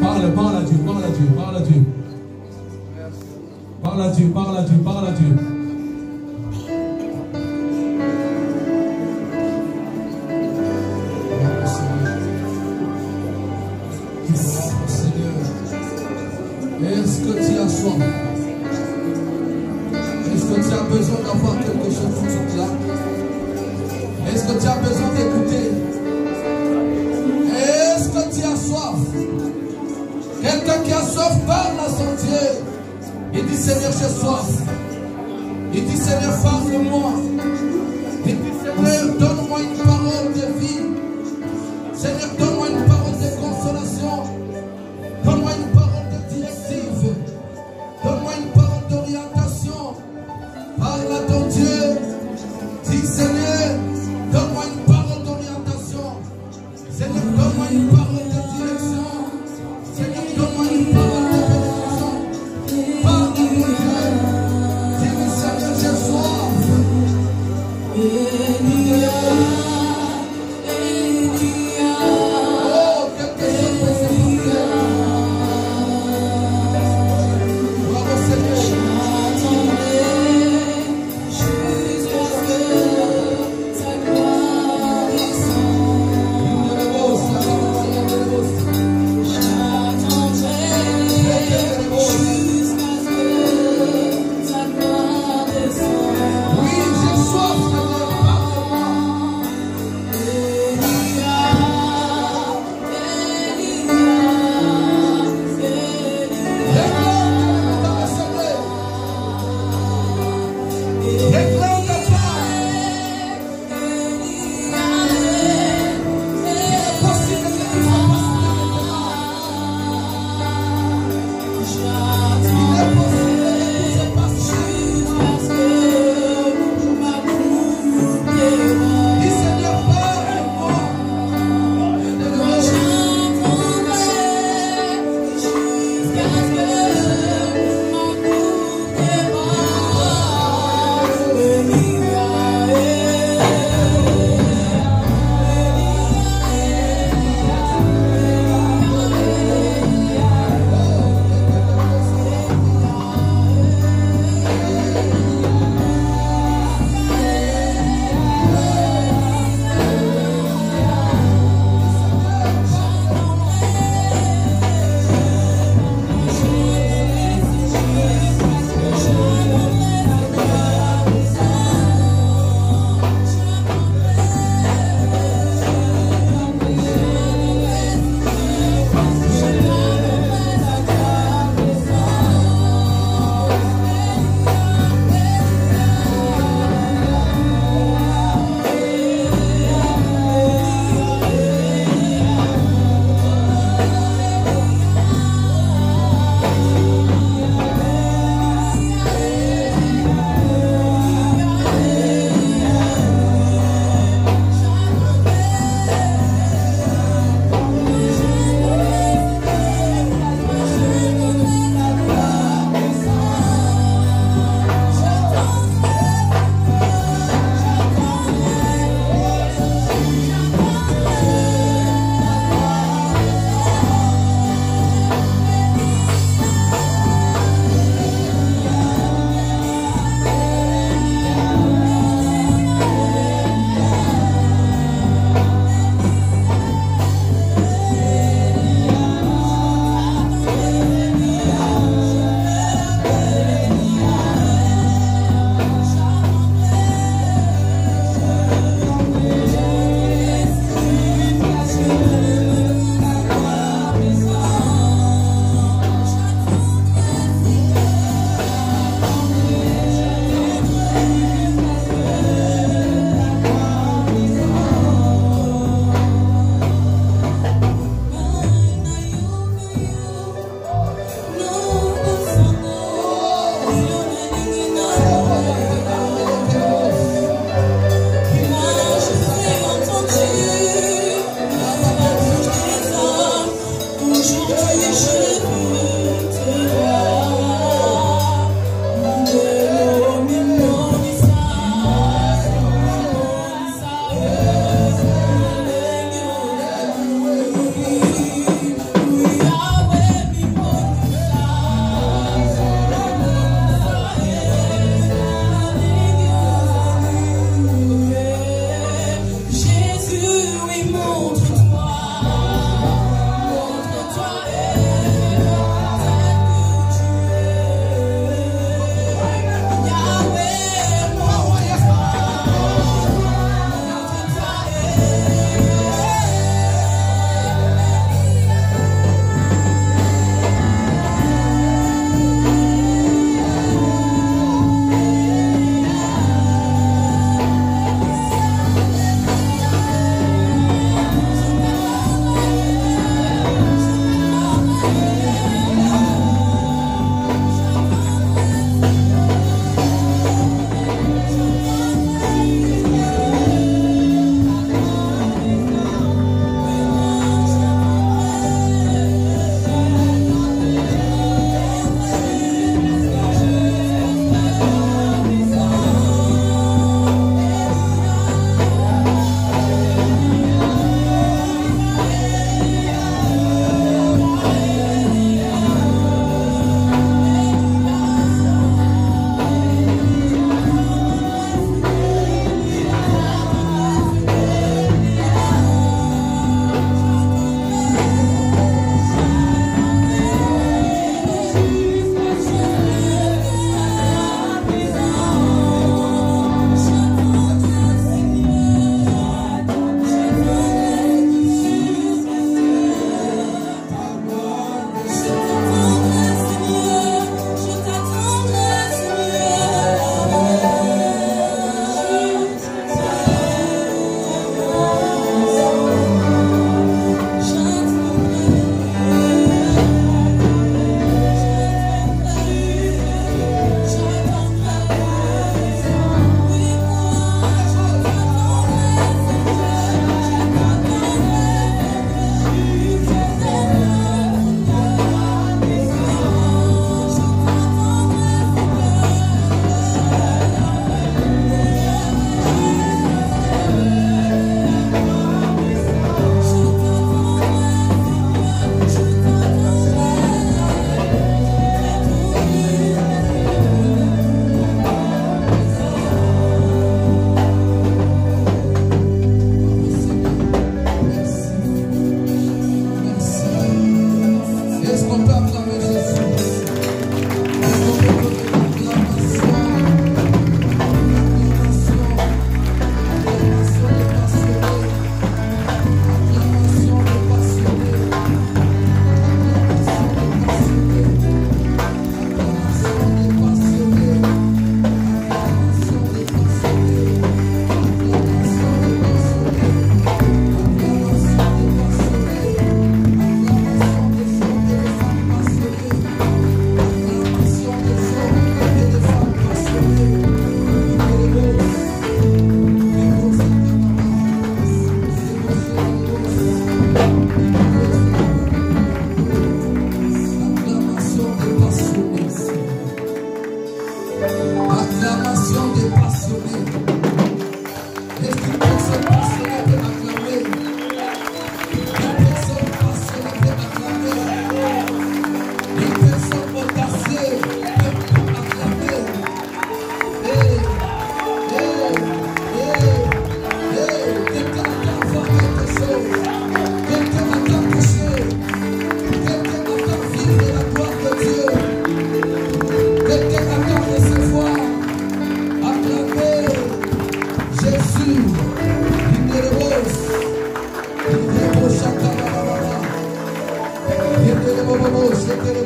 Parle, parle à Dieu, parle à Dieu, parle à Dieu. Parle à Dieu, parle à Dieu, parle à Dieu. Est-ce que tu as soif? Est-ce que tu as besoin d'avoir quelque chose pour toute là? Est-ce que tu as besoin d'écouter? Est-ce que tu as soif? Quelqu'un qui a soif parle à son Dieu. Il dit Seigneur, j'ai soif. Il dit Seigneur, parle-moi. Il dit Seigneur, donne-moi une parole de vie. Seigneur, donne-moi une parole de consolation. Donne-moi une parole de directive. Donne-moi une parole d'orientation. Parle à ton Dieu. Dis Seigneur, donne-moi une parole d'orientation. Seigneur, donne-moi une parole de direction. Seigneur, donne-moi une parole de bénédiction. Parle à ton Dieu. Dis Seigneur, j'ai soif.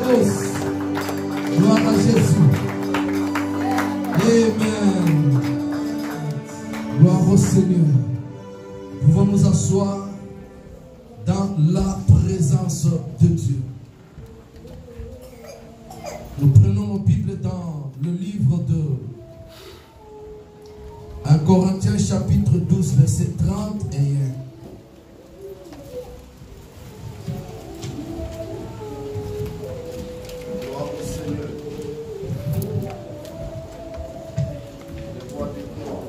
Carlos. Gloire à Jésus. Amen. Gloire au Seigneur. Nous pouvons nous asseoir dans la présence de Dieu. Nous prenons nos Bibles dans le livre de 1 Corinthiens chapitre 12 verset 31. Gloire au Seigneur. Le roi des gloires.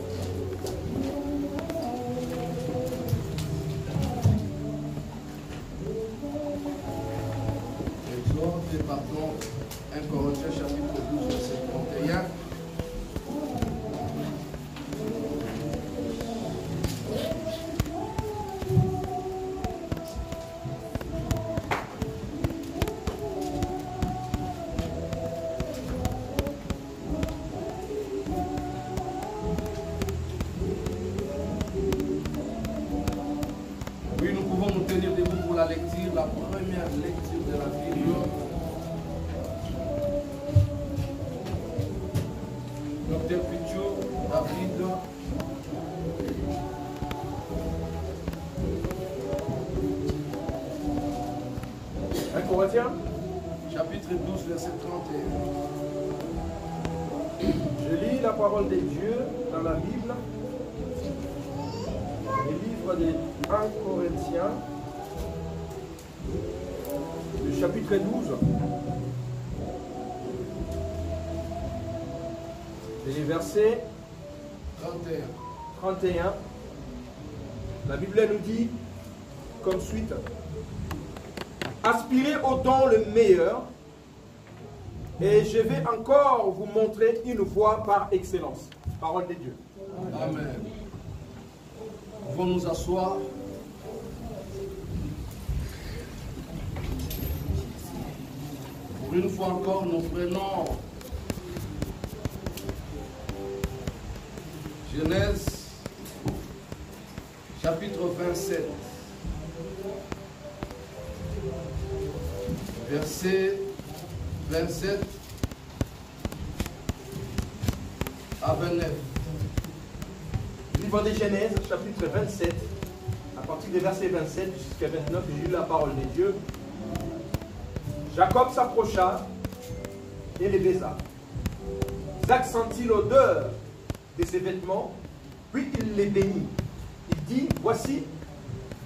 Exhorte, pardon, 1 Corinthiens chapitre 12 verset 31. Oui, nous pouvons nous tenir debout pour la lecture, la première lecture de la Bible. Docteur Pichot, David. Un Corinthiens, chapitre 12, verset 31. Je lis la parole de Dieu dans la Bible, le livre de 1 Corinthiens, le chapitre 12. Et les versets 31. La Bible nous dit comme suite: aspirez au don le meilleur, et je vais encore vous montrer une voie par excellence. Parole de Dieu. Amen. Nous pouvons nous asseoir. Pour une fois encore, nous prenons Genèse chapitre 27, verset 27 à 29. Livre de Genèse, chapitre 27, à partir du verset 27 jusqu'à 29, j'ai lu la parole de Dieu. Jacob s'approcha et les baisa. Isaac sentit l'odeur de ses vêtements, puis il les bénit. Il dit: voici,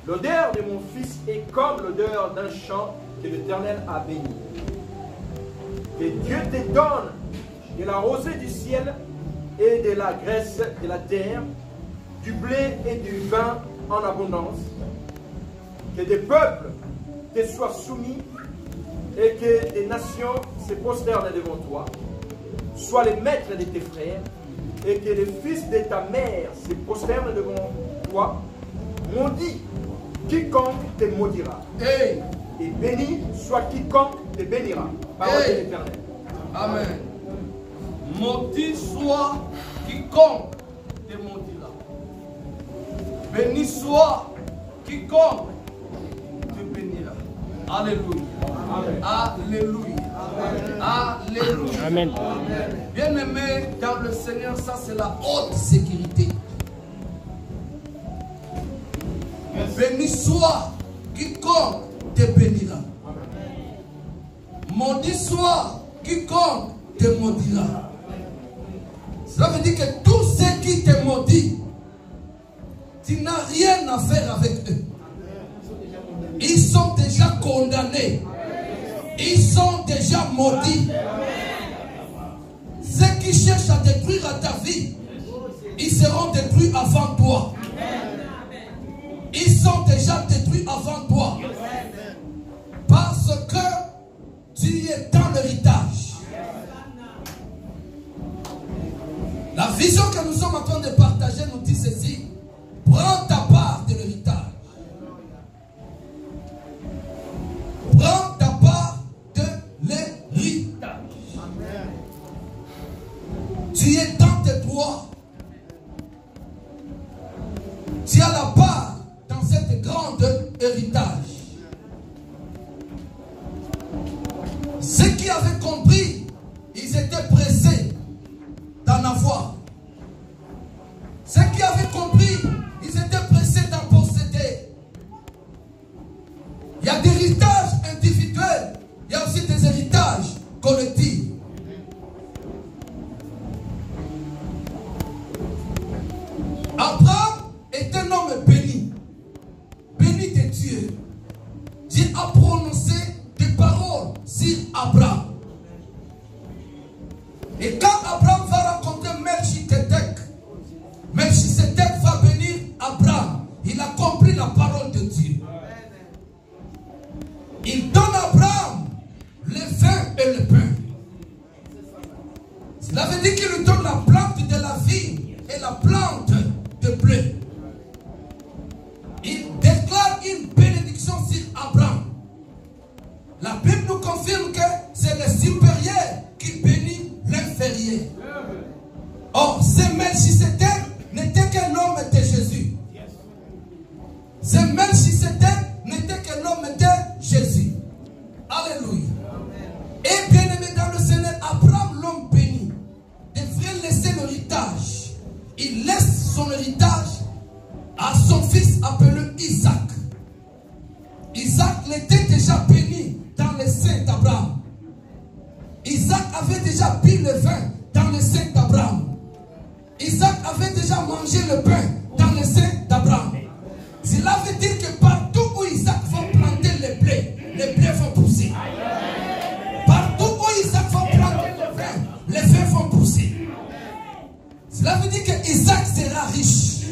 l'odeur de mon fils est comme l'odeur d'un champ que l'Éternel a béni. Que Dieu te donne de la rosée du ciel et de la graisse de la terre, du blé et du vin en abondance. Que des peuples te soient soumis et que des nations se prosternent devant toi. Sois les maîtres de tes frères et que les fils de ta mère se prosternent devant toi. Maudit quiconque te maudira. Hey. Et béni soit quiconque te bénira. Parole de l'Éternel. Amen. Maudit soit quiconque te maudira. Béni soit quiconque te bénira. Alléluia. Amen. Alléluia. Alléluia. Amen. Bien-aimé dans le Seigneur, ça c'est la haute sécurité. Béni soit quiconque te bénira. Maudit soit quiconque te maudira. Cela veut dire que tous ceux qui te maudissent, tu n'as rien à faire avec eux. Ils sont déjà condamnés. Ils sont déjà maudits. Ceux qui cherchent à détruire ta vie, ils seront détruits avant toi. Ils sont déjà détruits avant toi. Parce que tu es dans l'héritage. La vision que nous sommes en train de partager nous dit ceci: prends ta part de l'héritage. Prends ta part de l'héritage. Tu es dans tes droits. Tu as la part dans cette grande héritage. Ceux qui avaient compris, ils étaient pressés d'en avoir. Ceux qui avaient compris, ils étaient pressés d'en posséder. Il y a des héritages individuels, il y a aussi des héritages collectifs. Abraham est un homme béni, béni de Dieu. Dieu a prononcé des paroles sur Abraham. Et quand Abraham va rencontrer Melchisedec, Melchisedec va bénir Abraham. Il a compris la parole de Dieu. Il donne à Abraham le vin et le pain. Cela veut dire qu'il lui donne la plante de la vie et la plante de blé. Il déclare une bénédiction sur Abraham. La Bible nous confirme que c'est le supérieur qui bénit l'inférieur. Or, ce Melchisedec n'était qu'un homme de Jésus. Ce Melchisedec n'était qu'un homme de Jésus. Alléluia. Et bien aimé dans le Seigneur, Abraham, l'homme béni, devrait laisser l'héritage. Il laisse son héritage à son fils appelé Isaac. Isaac l'était déjà béni dans le sein d'Abraham. Isaac avait déjà bu le vin dans le sein d'Abraham. Isaac avait déjà mangé le pain dans le sein d'Abraham. Cela veut dire que partout où Isaac va planter les blés vont pousser. Partout où Isaac va planter les vins vont pousser. Cela veut dire que Isaac sera riche.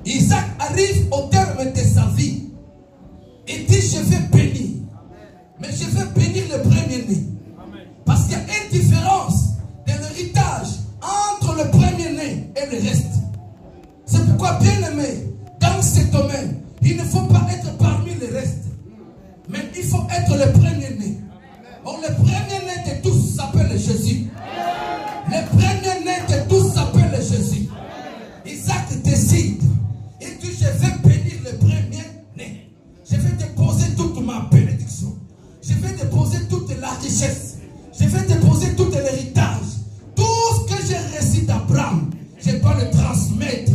Isaac arrive au terme de sa vie. Il dit, je vais bénir. Mais je vais bénir le premier-né. Parce qu'il y a une différence de l'héritage entre le premier-né et le reste. C'est pourquoi, bien aimé, dans ce domaine, il ne faut pas être parmi les restes. Mais il faut être le premier-né. Or, le premier-né de tous s'appelle Jésus. Le premier-né de tous s'appelle Jésus. Isaac décide. Il dit, je vais bénir le premier-né. Je vais déposer toute ma bénédiction. Je vais déposer toute la richesse. Je vais déposer tout l'héritage. Tout ce que j'ai reçu d'Abraham, je dois le transmettre.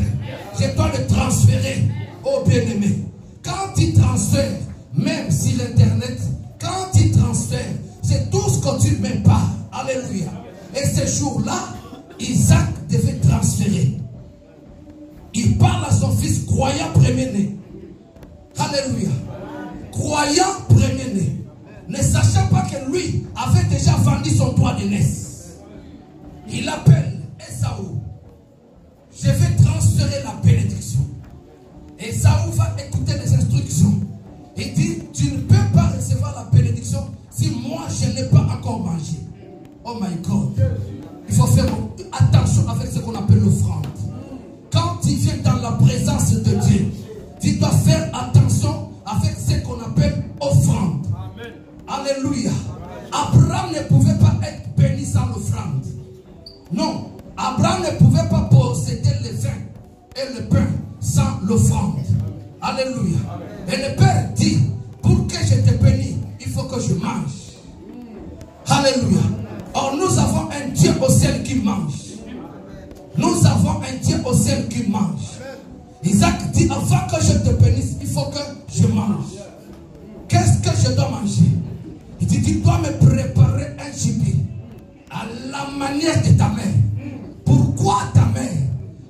Je dois le transférer au bien-aimé. Quand il transfère, même sur l'internet, quand il transfère, c'est tout ce que tu mets pas. Alléluia. Et ce jour-là, Isaac devait transférer. Il parle à son fils croyant premier-né. Alléluia. Croyant premier-né. Ne sachant pas que lui avait déjà vendu son droit de naissance. Il appelle Esaü. Je vais transférer la bénédiction. Esaü va écouter les instructions. Il dit, tu ne peux pas recevoir la bénédiction si moi je n'ai pas encore mangé. Oh my God. Il faut faire attention avec ce qu'on appelle l'offrande. Quand tu viens dans la présence de Dieu, tu dois faire attention avec ce qu'on appelle offrande. Amen. Alléluia. Abraham ne pouvait pas être béni sans l'offrande. Non. Abraham ne pouvait pas posséder le vin et le pain sans l'offrande. Alléluia. Et le Père dit, pour que je te bénisse, il faut que je mange. Alléluia. Or nous avons un Dieu au ciel qui mange. Nous avons un Dieu au ciel qui mange. Isaac dit, avant que je te bénisse, il faut que je mange. Qu'est-ce que je dois manger? Il dit, tu dois me préparer un gibier à la manière de ta mère. Pourquoi ta mère?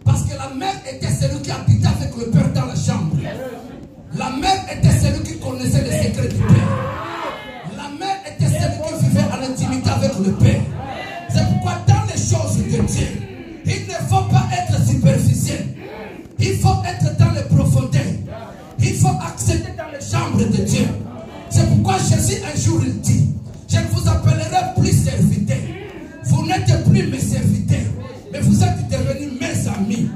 Parce que la mère était celui qui habitait avec le Père dans la chambre. La mère était celui qui connaissait les secrets du Père. La mère était celui qui vivait en intimité avec le Père. C'est pourquoi dans les choses de Dieu, il ne faut pas être superficiel. Il faut être dans les profondeurs. Il faut accéder dans les chambres de Dieu. C'est pourquoi Jésus un jour il dit, je ne vous appellerai plus serviteurs. Vous n'êtes plus mes serviteurs, mais vous êtes devenus mes amis.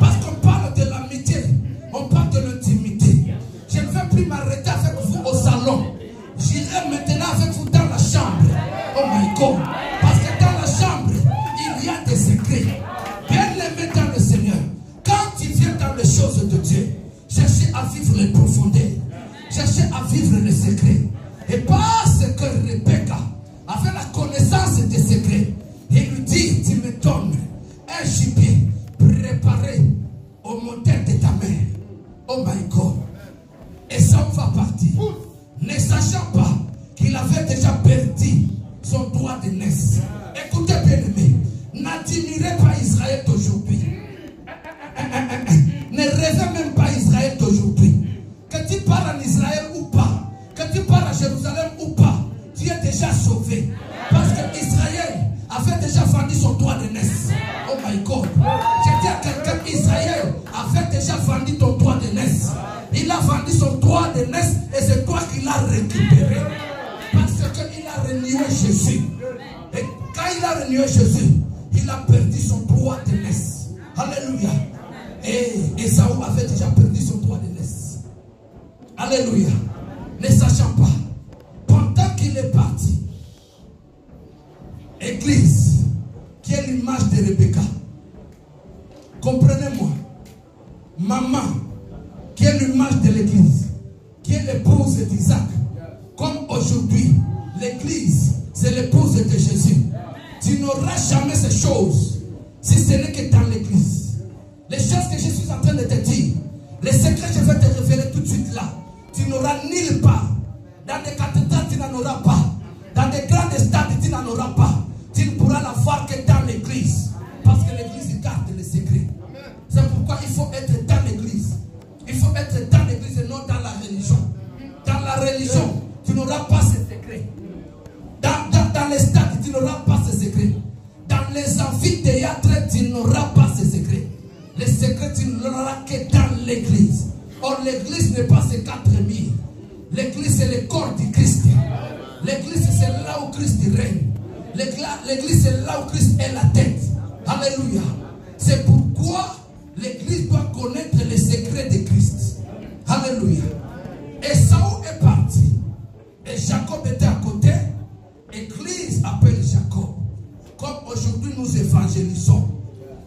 Parce qu'on parle de l'amitié, on parle de l'intimité. Je ne vais plus m'arrêter avec vous au salon. J'irai maintenant avec vous dans la chambre. Oh my God. Parce que dans la chambre, il y a des secrets. Bien aimé dans le Seigneur, quand tu viens dans les choses de Dieu, cherchez à vivre les profondeurs. Cherchez à vivre les secrets. Et parce que Rebecca avec la connaissance des secrets. Il lui dit, tu me donnes un gibier préparé au modèle de ta mère. Oh my God. Et ça va partir. Ne sachant pas qu'il avait déjà perdu son droit de naissance. Écoutez bien aimé, n'admirez pas Israël d'aujourd'hui. Ne rêvez même pas Israël d'aujourd'hui. Que tu parles en Israël ou pas, que tu parles à Jérusalem ou pas, tu es déjà sauvé. Parce que Israël avait déjà vendu son droit de naissance. Oh my God. J'ai dit à quelqu'un, Israël avait déjà vendu ton droit de naissance. Il a vendu son droit de naissance et c'est toi qui l'as récupéré. Parce qu'il a renié Jésus. Et quand il a renié Jésus, il a perdu son droit de naissance. Alléluia. Et Esaü avait déjà perdu son droit de naissance. Alléluia. Ne sachant pas, pendant qu'il est parti, Église, qui est l'image de Rebecca, comprenez-moi, maman, qui est l'image de l'église, qui est l'épouse d'Isaac, comme aujourd'hui, l'église, c'est l'épouse de Jésus. Tu n'auras jamais ces choses si ce n'est que dans l'église. Les choses que je suis en train de te dire, les secrets que je vais te révéler tout de suite là, tu n'auras nulle part. Dans des cathédrales, tu n'en auras pas. Dans des grands stades, tu n'en auras pas. Tu ne pourras la voir que dans l'église. Parce que l'église garde les secrets. C'est pourquoi il faut être dans l'église. Il faut être dans l'église et non dans la religion. Dans la religion, tu n'auras pas ces secrets. Dans les stades, tu n'auras pas ces secrets. Dans les amphithéâtres, tu n'auras pas ces secrets. Les secrets, tu n'auras que dans l'église. Or, l'église n'est pas ces 4 murs. L'église, c'est le corps du Christ. L'église, c'est là où Christ règne. L'église, c'est là où Christ est la tête. Alléluia. C'est pourquoi l'église doit connaître les secrets de Christ. Alléluia. Esaü est parti. Et Jacob était à côté. L'église appelle Jacob. Comme aujourd'hui nous évangélisons.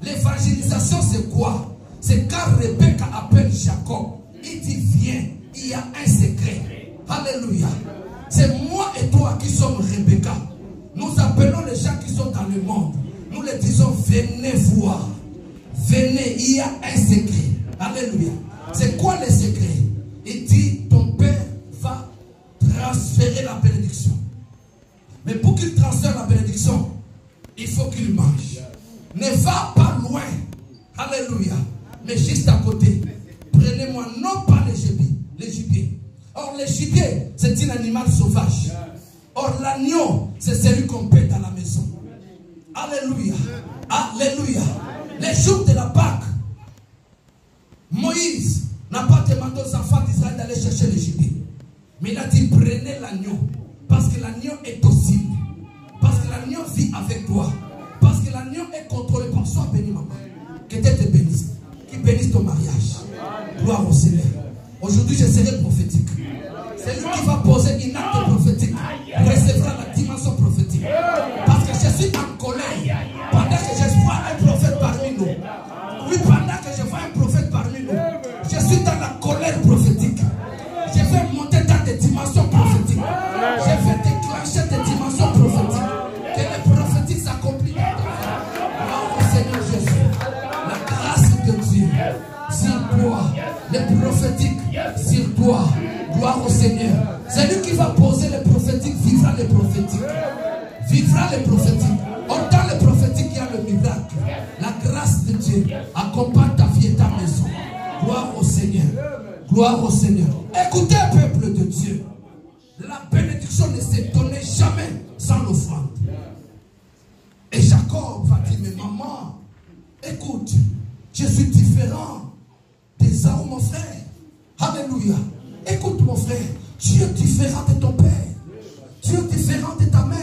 L'évangélisation c'est quoi? C'est quand Rebecca appelle Jacob. Il dit viens, il y a un secret. Alléluia. C'est moi et toi qui sommes Rebecca. Nous appelons les gens qui sont dans le monde. Nous les disons venez voir. Venez, il y a un secret. Alléluia. C'est quoi le secret? Il dit ton père va transférer la bénédiction. Mais pour qu'il transfère la bénédiction, il faut qu'il mange. Ne va pas loin. Alléluia. Mais juste à côté. Prenez-moi non pas les gibiers. Or le gibier, c'est un animal sauvage. Or l'agneau, c'est celui qu'on paie dans la maison. Alléluia. Alléluia. Les jours de la Pâque, Moïse n'a pas demandé aux enfants d'Israël d'aller chercher le gibier. Mais il a dit prenez l'agneau. Parce que l'agneau est docile. Parce que l'agneau vit avec toi. Parce que l'agneau est contrôlé par soi. Béni maman. Que Dieu te bénisse. Qui bénisse ton mariage. Gloire au Seigneur. Aujourd'hui je serai prophétique. C'est lui qui va poser une acte prophétique. Recevra la dimension prophétique. Parce que je suis en colère. Pendant que je vois un prophète parmi nous. Oui, pendant que je vois un prophète parmi nous. Je suis dans la colère prophétique. Je vais monter dans des dimensions prophétiques. Je vais déclencher des dimensions prophétiques. Que les prophétiques s'accomplissent. Gloire au Seigneur Jésus. La grâce de Dieu sur toi. Les prophétiques sur toi. Gloire au Seigneur. C'est lui qui va poser les prophétiques, vivra les prophétiques. Vivra les prophétiques. Autant les prophétiques, il y a le miracle. La grâce de Dieu accompagne ta vie et ta maison. Gloire au Seigneur. Gloire au Seigneur. Écoutez, peuple de Dieu. La bénédiction ne s'est donnée jamais sans l'offrande. Et Jacob va dire, mais maman, écoute, je suis différent d'Ésaü, mon frère. Alléluia. Écoute mon frère, tu es différent de ton père. Tu es différent de ta mère.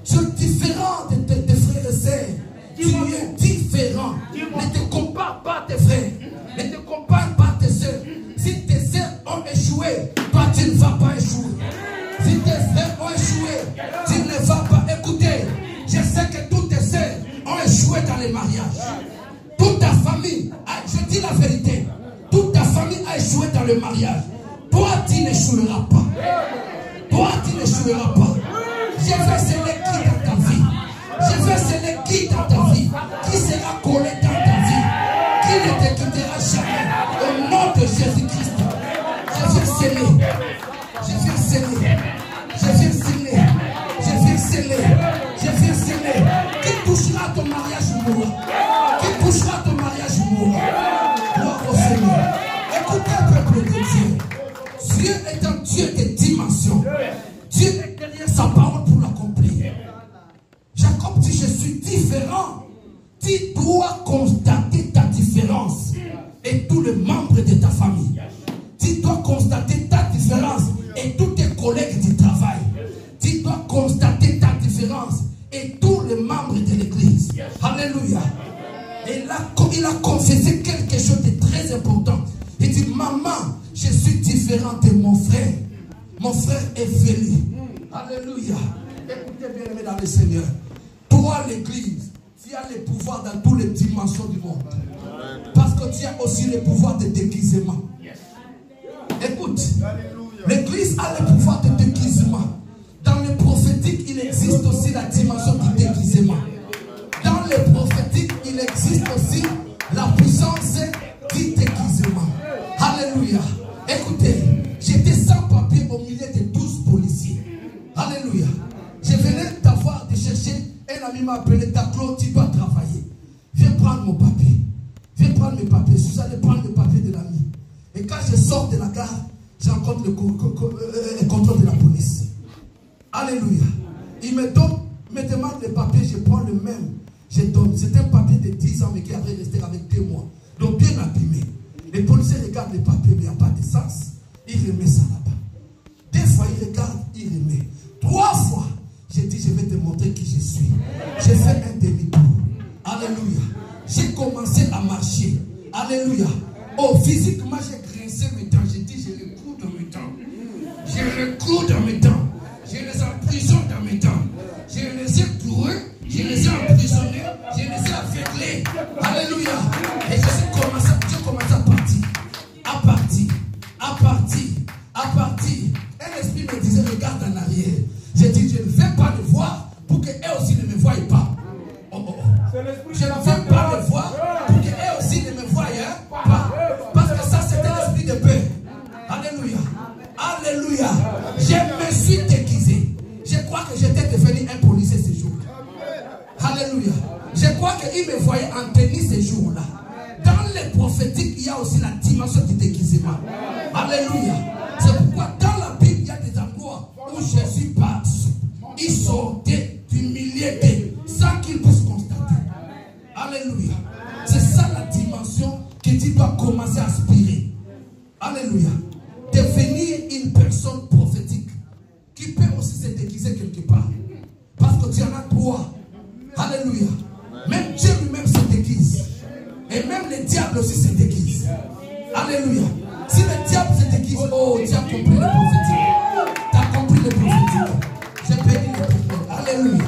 Tu es différent de tes frères et sœurs. Tu es différent. Ne te compare pas à tes frères. Ne te compare pas à tes sœurs. Si tes sœurs ont échoué, toi tu ne vas pas échouer. Si tes frères ont échoué, tu ne vas pas. Écoutez, je sais que toutes tes sœurs ont échoué dans les mariages. Toute ta famille, je dis la vérité, toute ta famille a échoué dans le mariage. Toi, tu n'échoueras pas. Toi, tu n'échoueras pas. Je veux sceller qui dans ta vie? Je veux sceller qui dans ta vie? Qui sera collé dans ta vie? Qui ne te quittera jamais? Au nom de Jésus-Christ, je viens sceller. Je viens sceller. Je viens sceller. Je viens sceller. Je viens sceller. Qui touchera ton mariage mourra. Qui touchera ton mariage mourra. Gloire au Seigneur. Écoutez, peuple de Dieu. Dieu est un Dieu des dimensions. Dieu est derrière sa parole pour l'accomplir. Jacob dit, je suis différent. Tu dois constater ta différence. Et tous les membres de ta famille. Tu dois constater ta différence. Et tous tes collègues du travail. Tu dois constater ta différence. Et tous les membres de l'église. Alléluia. Et là, il a confessé quelque chose de très important. Il dit, maman, je suis différent de mon frère. Mon frère est fêlé. Alléluia. Écoutez bien, aimés dans le Seigneur. Toi, l'église, tu as le pouvoir dans toutes les dimensions du monde. Parce que tu as aussi le pouvoir de déguisement. Écoute, l'église a le pouvoir de déguisement. Dans le prophétique, il existe aussi la dimension du déguisement. Dans le prophétique, il existe aussi la puissance du déguisement. Alléluia. Écoutez, j'étais sans papier au milieu de 12 policiers. Alléluia. Je venais t'avoir de chercher. Un ami m'a appelé, Taclo, tu dois travailler. Viens prendre mon papier. Viens prendre mes papiers. Je suis allé prendre le papier de l'ami. Et quand je sors de la gare, je rencontre le contrôle de la police. Alléluia. Il me demande le papier, je prends le même. Je donne. C'est un papier de 10 ans, mais qui avait resté avec 2 mois. Donc bien abîmé. Les policiers regardent le papier, mais il n'y a pas de sens. Il remet ça là-bas. 2 fois, il regarde, il remet. 3 fois, j'ai dit, je vais te montrer qui je suis. J'ai fait un demi-tour. Alléluia. J'ai commencé à marcher. Alléluia. Oh, physiquement, j'ai grincé mes dents. J'ai dit, je recours dans mes dents. Je recours dans mes dents. Je les emprisonne dans mes dents. Je les ai cloués. Je les ai emprisonnés. Je les ai aveuglés. Alléluia. Et j'ai commencé à partir. À partir. À partir. À partir. Un esprit me disait, regarde en arrière. J'ai dit, je ne vais pas le voir pour qu'eux aussi ne me voient pas. Oh, oh, oh. Je ne vais pas le voir pour qu'eux aussi ne me voient pas. Parce que ça, c'est un esprit de paix. Alléluia. Alléluia. Je me suis déguisé. Je crois que j'étais devenu un policier ce jour-là. Alléluia. Je crois qu'il me voyait en tenue ce jour-là. Dans les prophétiques, il y a aussi la dimension du déguisement. Alléluia. C'est pourquoi dans la Bible, il y a des endroits où Jésus passe. Il sortait du milieu d'eux sans qu'ils puissent constater. Alléluia. C'est ça la dimension que tu dois commencer à aspirer. Alléluia. Devenir une personne prophétique qui peut aussi se déguiser quelque part. Parce que tu en as droit. Alléluia. Même Dieu lui-même se déguise. Et même les diables aussi se déguisent. Alléluia. Si le diable se déguise, oh, tu as compris le prophétique. Tu as compris le prophétique. J'ai béni le prophétique. Alléluia.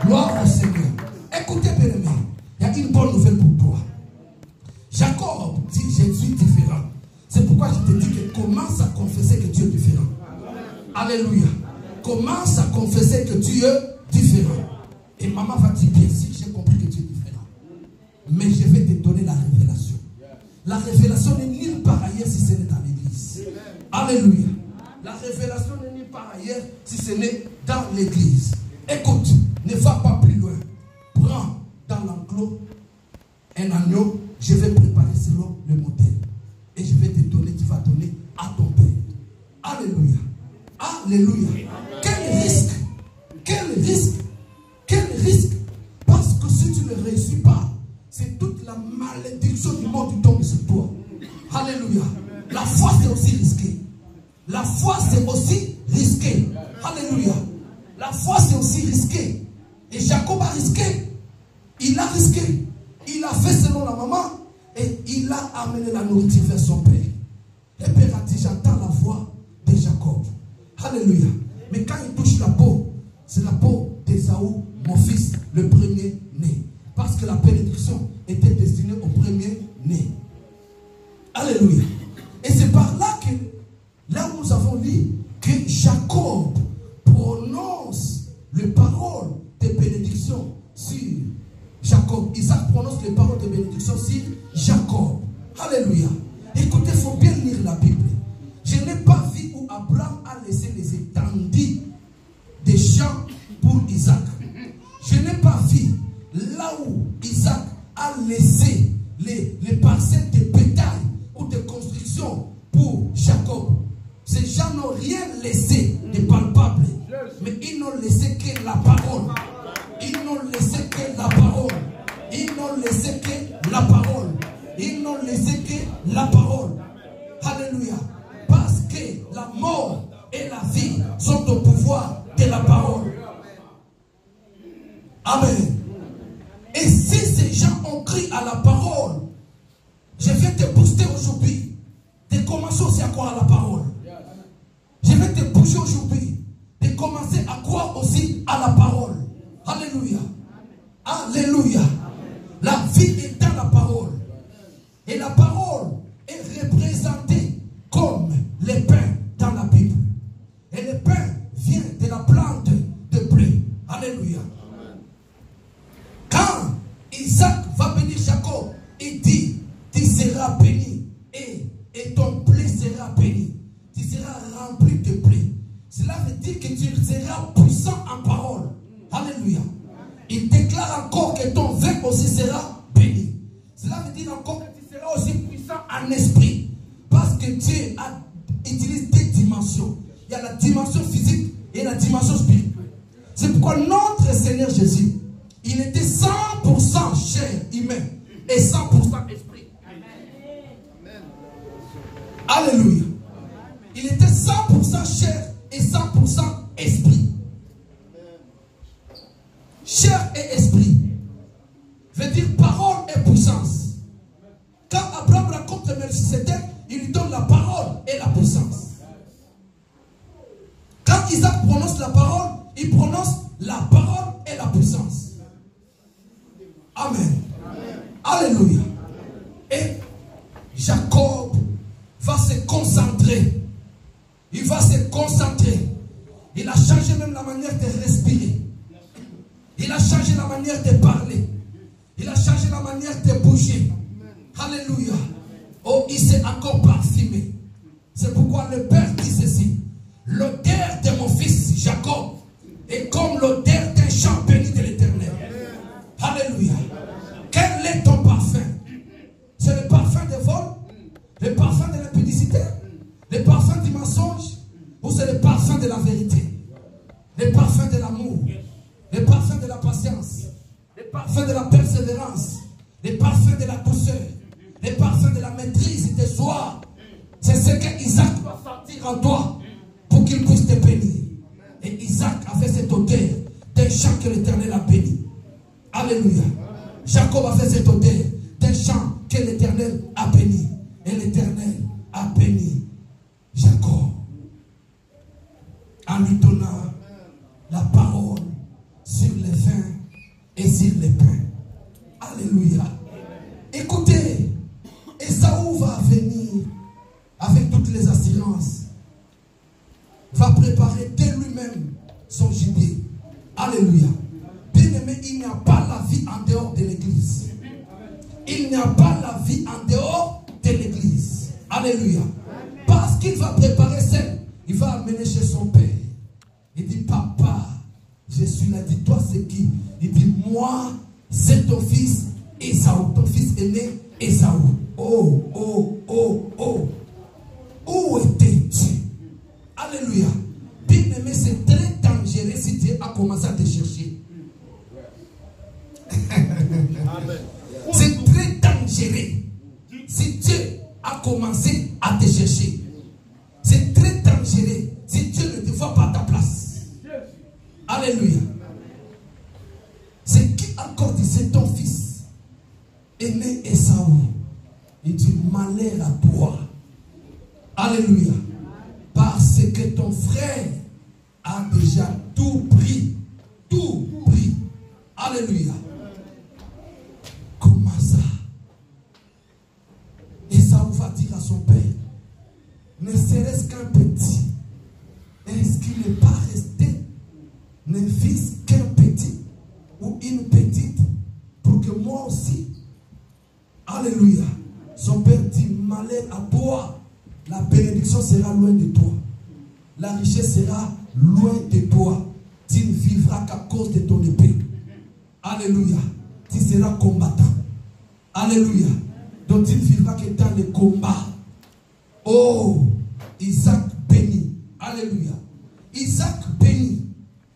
Gloire au Seigneur. Écoutez, bien-aimé, il y a une bonne nouvelle pour toi. Jacob dit, je suis différent. C'est pourquoi je te dis que commence à confesser que tu es différent. Alléluia. Commence à confesser que tu es différent. Et maman va dire, bien sûr, j'ai compris que tu es différent. Mais je vais te donner la révélation. La révélation n'est nulle part ailleurs si ce n'est dans l'église. Alléluia. La révélation n'est nulle part ailleurs si ce n'est dans l'église. Écoute, ne va pas plus loin. Prends dans l'enclos un agneau. Je vais préparer selon le modèle. Et je vais te donner, tu vas donner à ton père. Alléluia. Alléluia. Quel risque. Quel risque. Quel risque. Parce que si tu ne réussis pas, c'est toute la malédiction du monde qui tombe sur toi. Alléluia. La foi c'est aussi risqué. La foi c'est aussi risqué. Alléluia. La foi c'est aussi risqué. Et Jacob a risqué. Il a risqué. Il a fait selon la maman. Et il a amené la nourriture vers son père. Le père a dit, j'entends la voix de Jacob. Alléluia. Mais quand il touche la peau, c'est la peau d'Ésaü, mon fils, le premier-né. Parce que la bénédiction était destinée au premier-né. Alléluia. Et c'est par là que, là où nous avons dit que Jacob prononce instructions sur Jacob. Alléluia. Écoutez, il faut bien lire la Bible. Je n'ai pas vu où Abraham a laissé les étendues des champs pour Isaac. Je n'ai pas vu là où Isaac a laissé les parcelles de bétail ou de construction pour Jacob. Ces gens n'ont rien laissé de palpable, mais ils n'ont laissé que la parole. Ils n'ont laissé que la parole. Ils n'ont laissé que la parole. Ils n'ont laissé que la parole. Alléluia. Parce que la mort et la vie sont au pouvoir de la parole. Amen. Et si ces gens ont cru à la parole, je viens te booster aujourd'hui. De commencer aussi à croire à la parole. Je vais te bouger aujourd'hui. De commencer à croire aussi à la parole. Alléluia. Alléluia. La vie est dans la parole. Et la parole est représentée comme le pain dans la Bible. Et le pain vient de la plante de blé. Alléluia. Quand Isaac va bénir Jacob, il dit, tu seras béni et ton blé sera béni. Tu seras rempli de blé. Cela veut dire que tu seras puissant en parole. Alléluia. Il déclare encore que ton vin aussi sera béni. Cela veut dire encore que tu seras aussi puissant en esprit. Parce que Dieu utilise deux dimensions. Il y a la dimension physique et la dimension spirituelle. C'est pourquoi notre Seigneur Jésus, il était 100% chair humain et 100% esprit. Amen. Alléluia. Il était 100% chair et 100% esprit. Chair et esprit veut dire parole et puissance. Quand Abraham rencontre Melchisedec, il lui donne la parole et la puissance. Quand Isaac prononce la parole, il prononce la parole et la puissance. Amen. Alléluia. Et Jacob va se concentrer. Il va se concentrer. Il a changé même la manière de respirer. Il a changé la manière de parler. Il a changé la manière de bouger. Alléluia. Oh, il s'est encore parfumé. C'est pourquoi le Père dit ceci. L'odeur de mon fils Jacob est comme l'odeur d'un champ béni de l'Éternel. Alléluia. Quel est ton parfum? C'est le parfum de vol? Le parfum de l'impudicité? Le parfum du mensonge? Ou c'est le parfum de la vérité? Le parfum de l'amour? Le parfum de la patience? Le parfum de la persévérance? Le parfum de la douceur? Le parfum de la maîtrise de soi? C'est ce que Isaac doit sortir en toi pour qu'il puisse te bénir. Et Isaac a fait cette odeur d'un champ que l'Éternel a béni. Alléluia. Jacob a fait cette odeur d'un champ que l'Éternel a béni. Et l'Éternel a béni Jacob en lui donnant la parole sur les vins et sur les pains. Alléluia. Écoutez, Esaü va venir avec toutes les assurances, va préparer dès lui-même son gibier. Alléluia. Bien-aimé, il n'y a pas la vie en dehors de l'église. Il n'y a pas la vie en dehors de l'église. Alléluia. Parce qu'il va préparer celle, il va amener chez son père. Il dit, papa, je suis là. Dis-toi c'est qui? Il dit, moi, c'est ton fils Esaü. Ton fils aîné Esaü. Oh, oh, oh, oh. Où étais-tu? Alléluia. Bien-aimé, c'est très dangereux si Dieu a commencé à te chercher. C'est très dangereux si Dieu a commencé à te chercher. C'est très dangereux si Dieu ne te voit pas à ta place. Alléluia. C'est qui encore dit, c'est ton fils aîné Esaü. Il dit, malheur à toi. Alléluia. Parce que ton frère a déjà tout pris. Tout pris. Alléluia. Comment ça? Esaü va dire à son père, ne serait-ce qu'un petit, est-ce qu'il n'est pas resté ne fils qu'un petit ou une petite pour que moi aussi bénédiction sera loin de toi. La richesse sera loin de toi. Tu ne vivras qu'à cause de ton épée. Alléluia. Tu seras combattant. Alléluia. Donc tu ne vivras que dans le combat. Oh, Isaac béni. Alléluia. Isaac béni.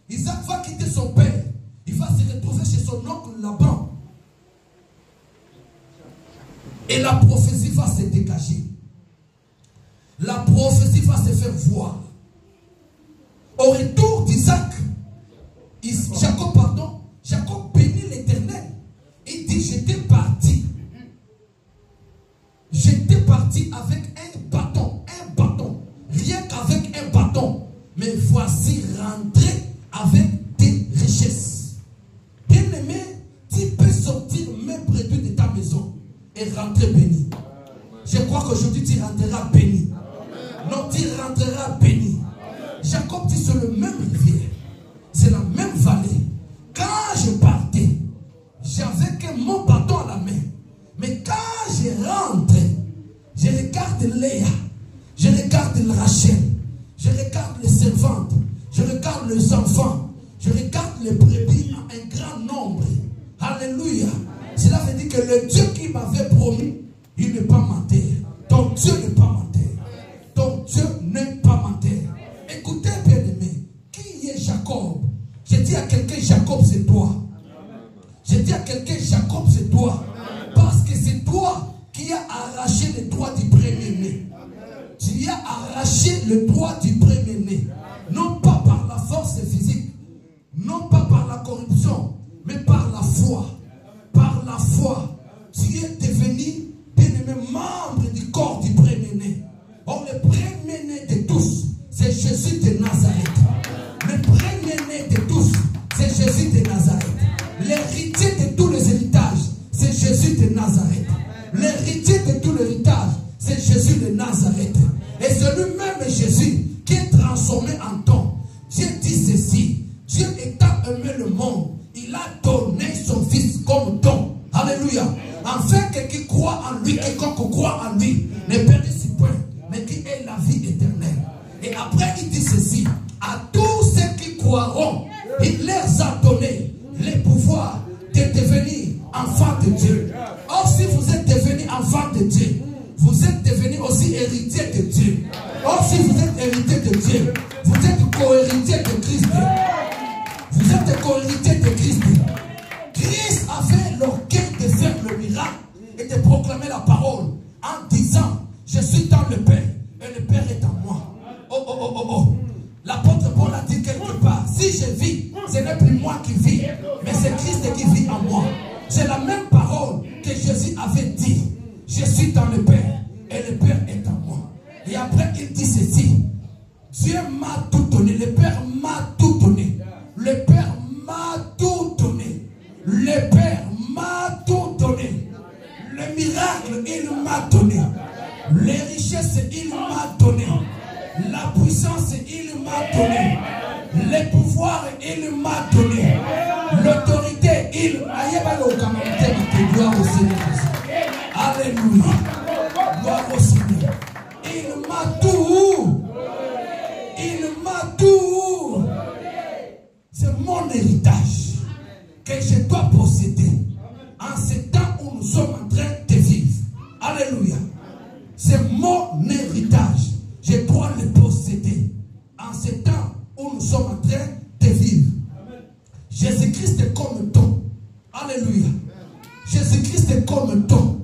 Isaac va quitter son père. Il va se retrouver chez son oncle Laban. Et la prophétie va se dégager. La prophétie va se faire voir. Au retour d'Isaac, Jacob bénit l'Éternel. Il dit, j'étais parti. J'étais parti avec un bâton. Rien qu'avec un bâton. Mais voici rentré avec des richesses. Bien-aimé, tu peux sortir même brebis de ta maison et rentrer béni. Je crois qu'aujourd'hui tu rentreras béni. Non, tu rentreras béni. Jacob dit, c'est le même rivière. C'est la même vallée. Quand je partais, j'avais que mon bâton à la main. Mais quand je rentre, je regarde Léa, je regarde Rachel, je regarde les servantes, je regarde les enfants, je regarde les brebis en un grand nombre. Alléluia. Cela veut dire que le Dieu qui m'avait promis, il n'est pas menteur. Ton Dieu n'est pas menteur. Ton Dieu n'est pas menteur. Écoutez, bien-aimé, qui est Jacob? J'ai dit à quelqu'un, Jacob, c'est toi. J'ai dit à quelqu'un, Jacob, c'est toi. Parce que c'est toi qui as arraché le droit du premier-né. Tu as arraché le droit du premier-né. Non pas par la force physique, non pas par la corruption, mais par la foi. Par la foi, tu es devenu, bien-aimé, membre du corps du premier-né. Or, le premier-né de tous, c'est Jésus de Nazareth. Le premier-né de tous, c'est Jésus de Nazareth. L'héritier de tous les héritages, c'est Jésus de Nazareth. L'héritier de tout l'héritage, c'est Jésus de Nazareth. Et c'est lui-même Jésus qui est transformé en don. Dieu dit ceci, Dieu étant aimé le monde, il a donné son fils comme don. Alléluia. Afin que qui croit en lui, quiconque croit en lui, ne périsse point, mais qui ait la vie éternelle. Et après il dit ceci, à tous ceux qui croiront, il leur a donné le pouvoir de devenir enfants de Dieu. Or si vous êtes devenus enfants de Dieu, vous êtes devenus aussi héritiers de Dieu. Or si vous êtes héritiers de Dieu, vous êtes co-héritiers de Christ. Vous êtes co-héritiers de Christ. Christ avait l'orgueil de faire le miracle et de proclamer la parole en disant, je suis dans le Père et le Père est en moi. Oh, oh, oh, oh, oh. L'apôtre Paul a dit quelque part, si je vis, ce n'est plus moi qui vis, mais c'est Christ qui vit en moi. C'est la même parole que Jésus avait dit, je suis dans le Père et le Père est en moi. Et après il dit ceci, Dieu m'a tout donné, le Père m'a tout donné, le Père m'a tout donné, le Père m'a tout donné, le miracle il m'a donné, les richesses il m'a donné, la puissance il m'a donné, le pouvoir il m'a donné, l'autorité il m'a donné. Gloire au Seigneur. Alléluia. Gloire au Seigneur. Il m'a tout. Il m'a tout. C'est mon héritage que je dois posséder en ce temps où nous sommes en train de vivre. Alléluia. C'est mon héritage. Je dois le posséder en ce temps où nous sommes en train de vivre. Jésus-Christ est comme don. Alléluia. Jésus-Christ est comme don.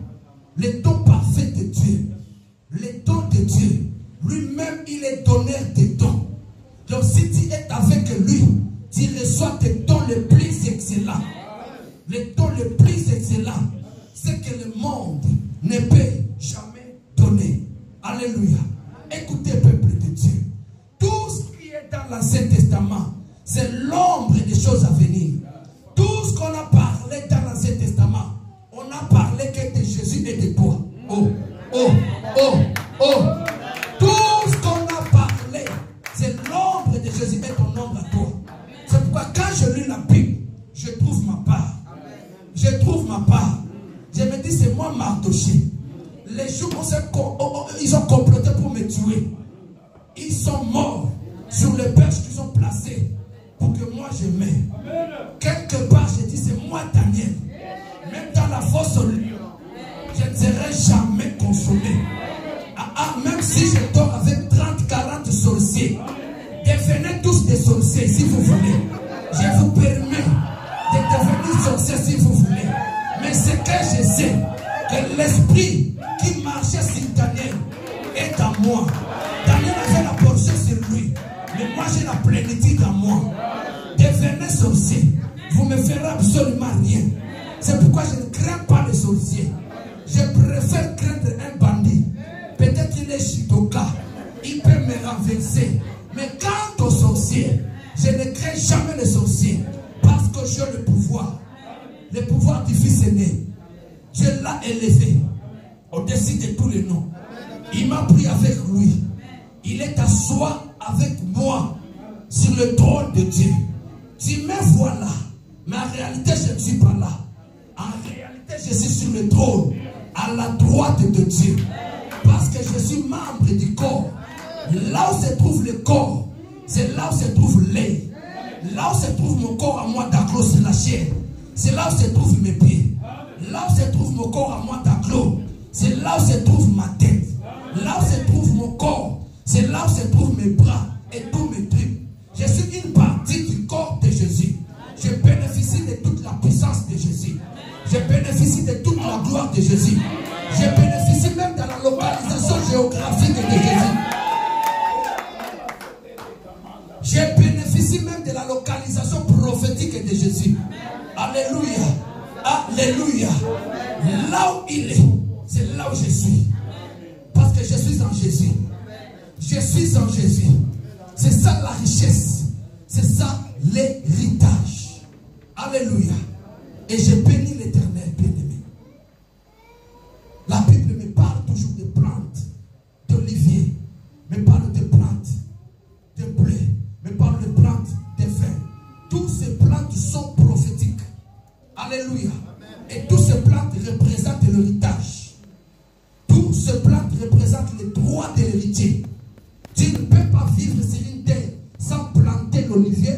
Le don parfait de Dieu. Le don de Dieu. Lui-même, il est donneur des dons. Donc si tu es avec lui, tu reçois des dons les plus excellents. Les dons les plus excellents, c'est que le monde ne peut jamais donner. Alléluia. Écoutez, peuple de Dieu. Tout ce qui est dans l'Ancien Testament, c'est l'ombre des choses à venir. Tout ce qu'on a parlé dans l'Ancien Testament, on a parlé que de Jésus et de toi. Oh, oh, oh, oh. Tout ce qu'on a parlé, c'est l'ombre de Jésus et ton ombre à toi. C'est pourquoi quand je lis la Bible, je trouve ma part. Je trouve ma part. Je me dis, c'est moi Mardoché. Les jours, ils ont comploté pour me tuer. tuer. Ils sont morts sur les perches qu'ils ont placées pour que moi je meure. Quelque part, je dis, c'est moi, Daniel. Même dans la fosse au lion, je ne serai jamais consommé. Même si je dors avec 30, 40 sorciers, devenez tous des sorciers si vous voulez. Je vous permets de devenir sorcier si vous voulez. Mais ce que je sais, que l'esprit qui marchait sur Daniel est en moi. Daniel avait la portion sur lui, mais moi j'ai la plénitude en moi. Devenez sorcier, vous ne me ferez absolument rien. C'est pourquoi je ne crains pas les sorciers. Je préfère craindre un bandit. Peut-être qu'il est Shitoka, il peut me renverser. Mais quant aux sorciers, je ne crains jamais les sorciers. Parce que j'ai le pouvoir du Fils aîné. Je l'ai élevé au-dessus de tous les noms. Il m'a pris avec lui. Il est assis avec moi sur le trône de Dieu. Tu me vois là, mais en réalité je ne suis pas là. En réalité je suis sur le trône, à la droite de Dieu. Parce que je suis membre du corps. Là où se trouve le corps, c'est là où se trouve l'air. Là où se trouve mon corps à moi d'Aglo, c'est la chair. C'est là où se trouvent mes pieds. Là où se trouve mon corps à moi d'Aglo, c'est là où se trouve ma tête. Là où se trouve mon corps, c'est là où se trouvent mes bras et tous mes trucs. Je suis une partie du corps de Jésus. Je bénéficie de toute la puissance de Jésus. Je bénéficie de toute la gloire de Jésus. Je bénéficie même de la localisation géographique de Jésus. Je bénéficie même de la localisation prophétique de Jésus. Alléluia. Alléluia. Là où il est, c'est là où je suis. Parce que je suis en Jésus. Je suis en Jésus. C'est ça la richesse. C'est ça l'héritage. Alléluia. Et je bénis l'Éternel, bien-aimé. La Bible me parle toujours de plantes, d'olivier, me parle de plantes, de blé, me parle de plantes, de vin. Toutes ces plantes sont prophétiques. Alléluia. Et toutes ces plantes représentent l'héritage. Toutes ces plantes représentent les droits de l'héritier. Tu ne peux pas vivre sur une terre sans planter l'olivier.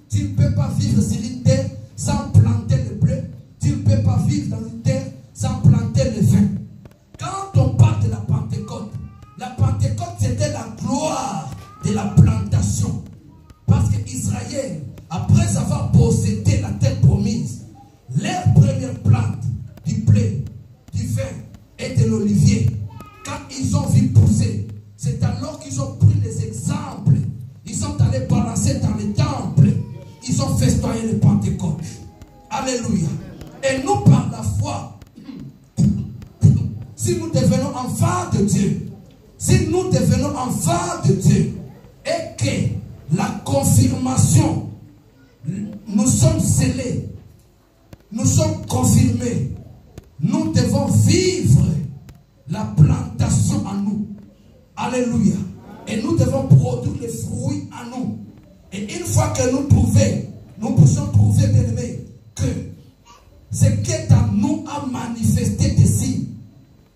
Tu ne peux pas vivre sur une terre sans planter le blé. Tu ne peux pas vivre dans une terre sans planter le vin. Quand on parle de la Pentecôte c'était la gloire de la plantation. Parce qu'Israël, après avoir possédé la terre promise, leur première plante du blé, du vin et de l'olivier, quand ils ont vu pousser, c'est alors qu'ils ont pris les exemples. Ils sont allés balancer dans les temples. Ils ont festoyé le Pentecôte. Alléluia. Et nous, par la foi, si nous devenons enfants de Dieu, si nous devenons enfants de Dieu, et que la confirmation, nous sommes scellés, nous sommes confirmés, nous devons vivre la plantation en nous. Alléluia. Et nous devons produire les fruits en nous. Et une fois que nous puissions trouver, bien-aimés, que ce qui est en nous a manifesté ici,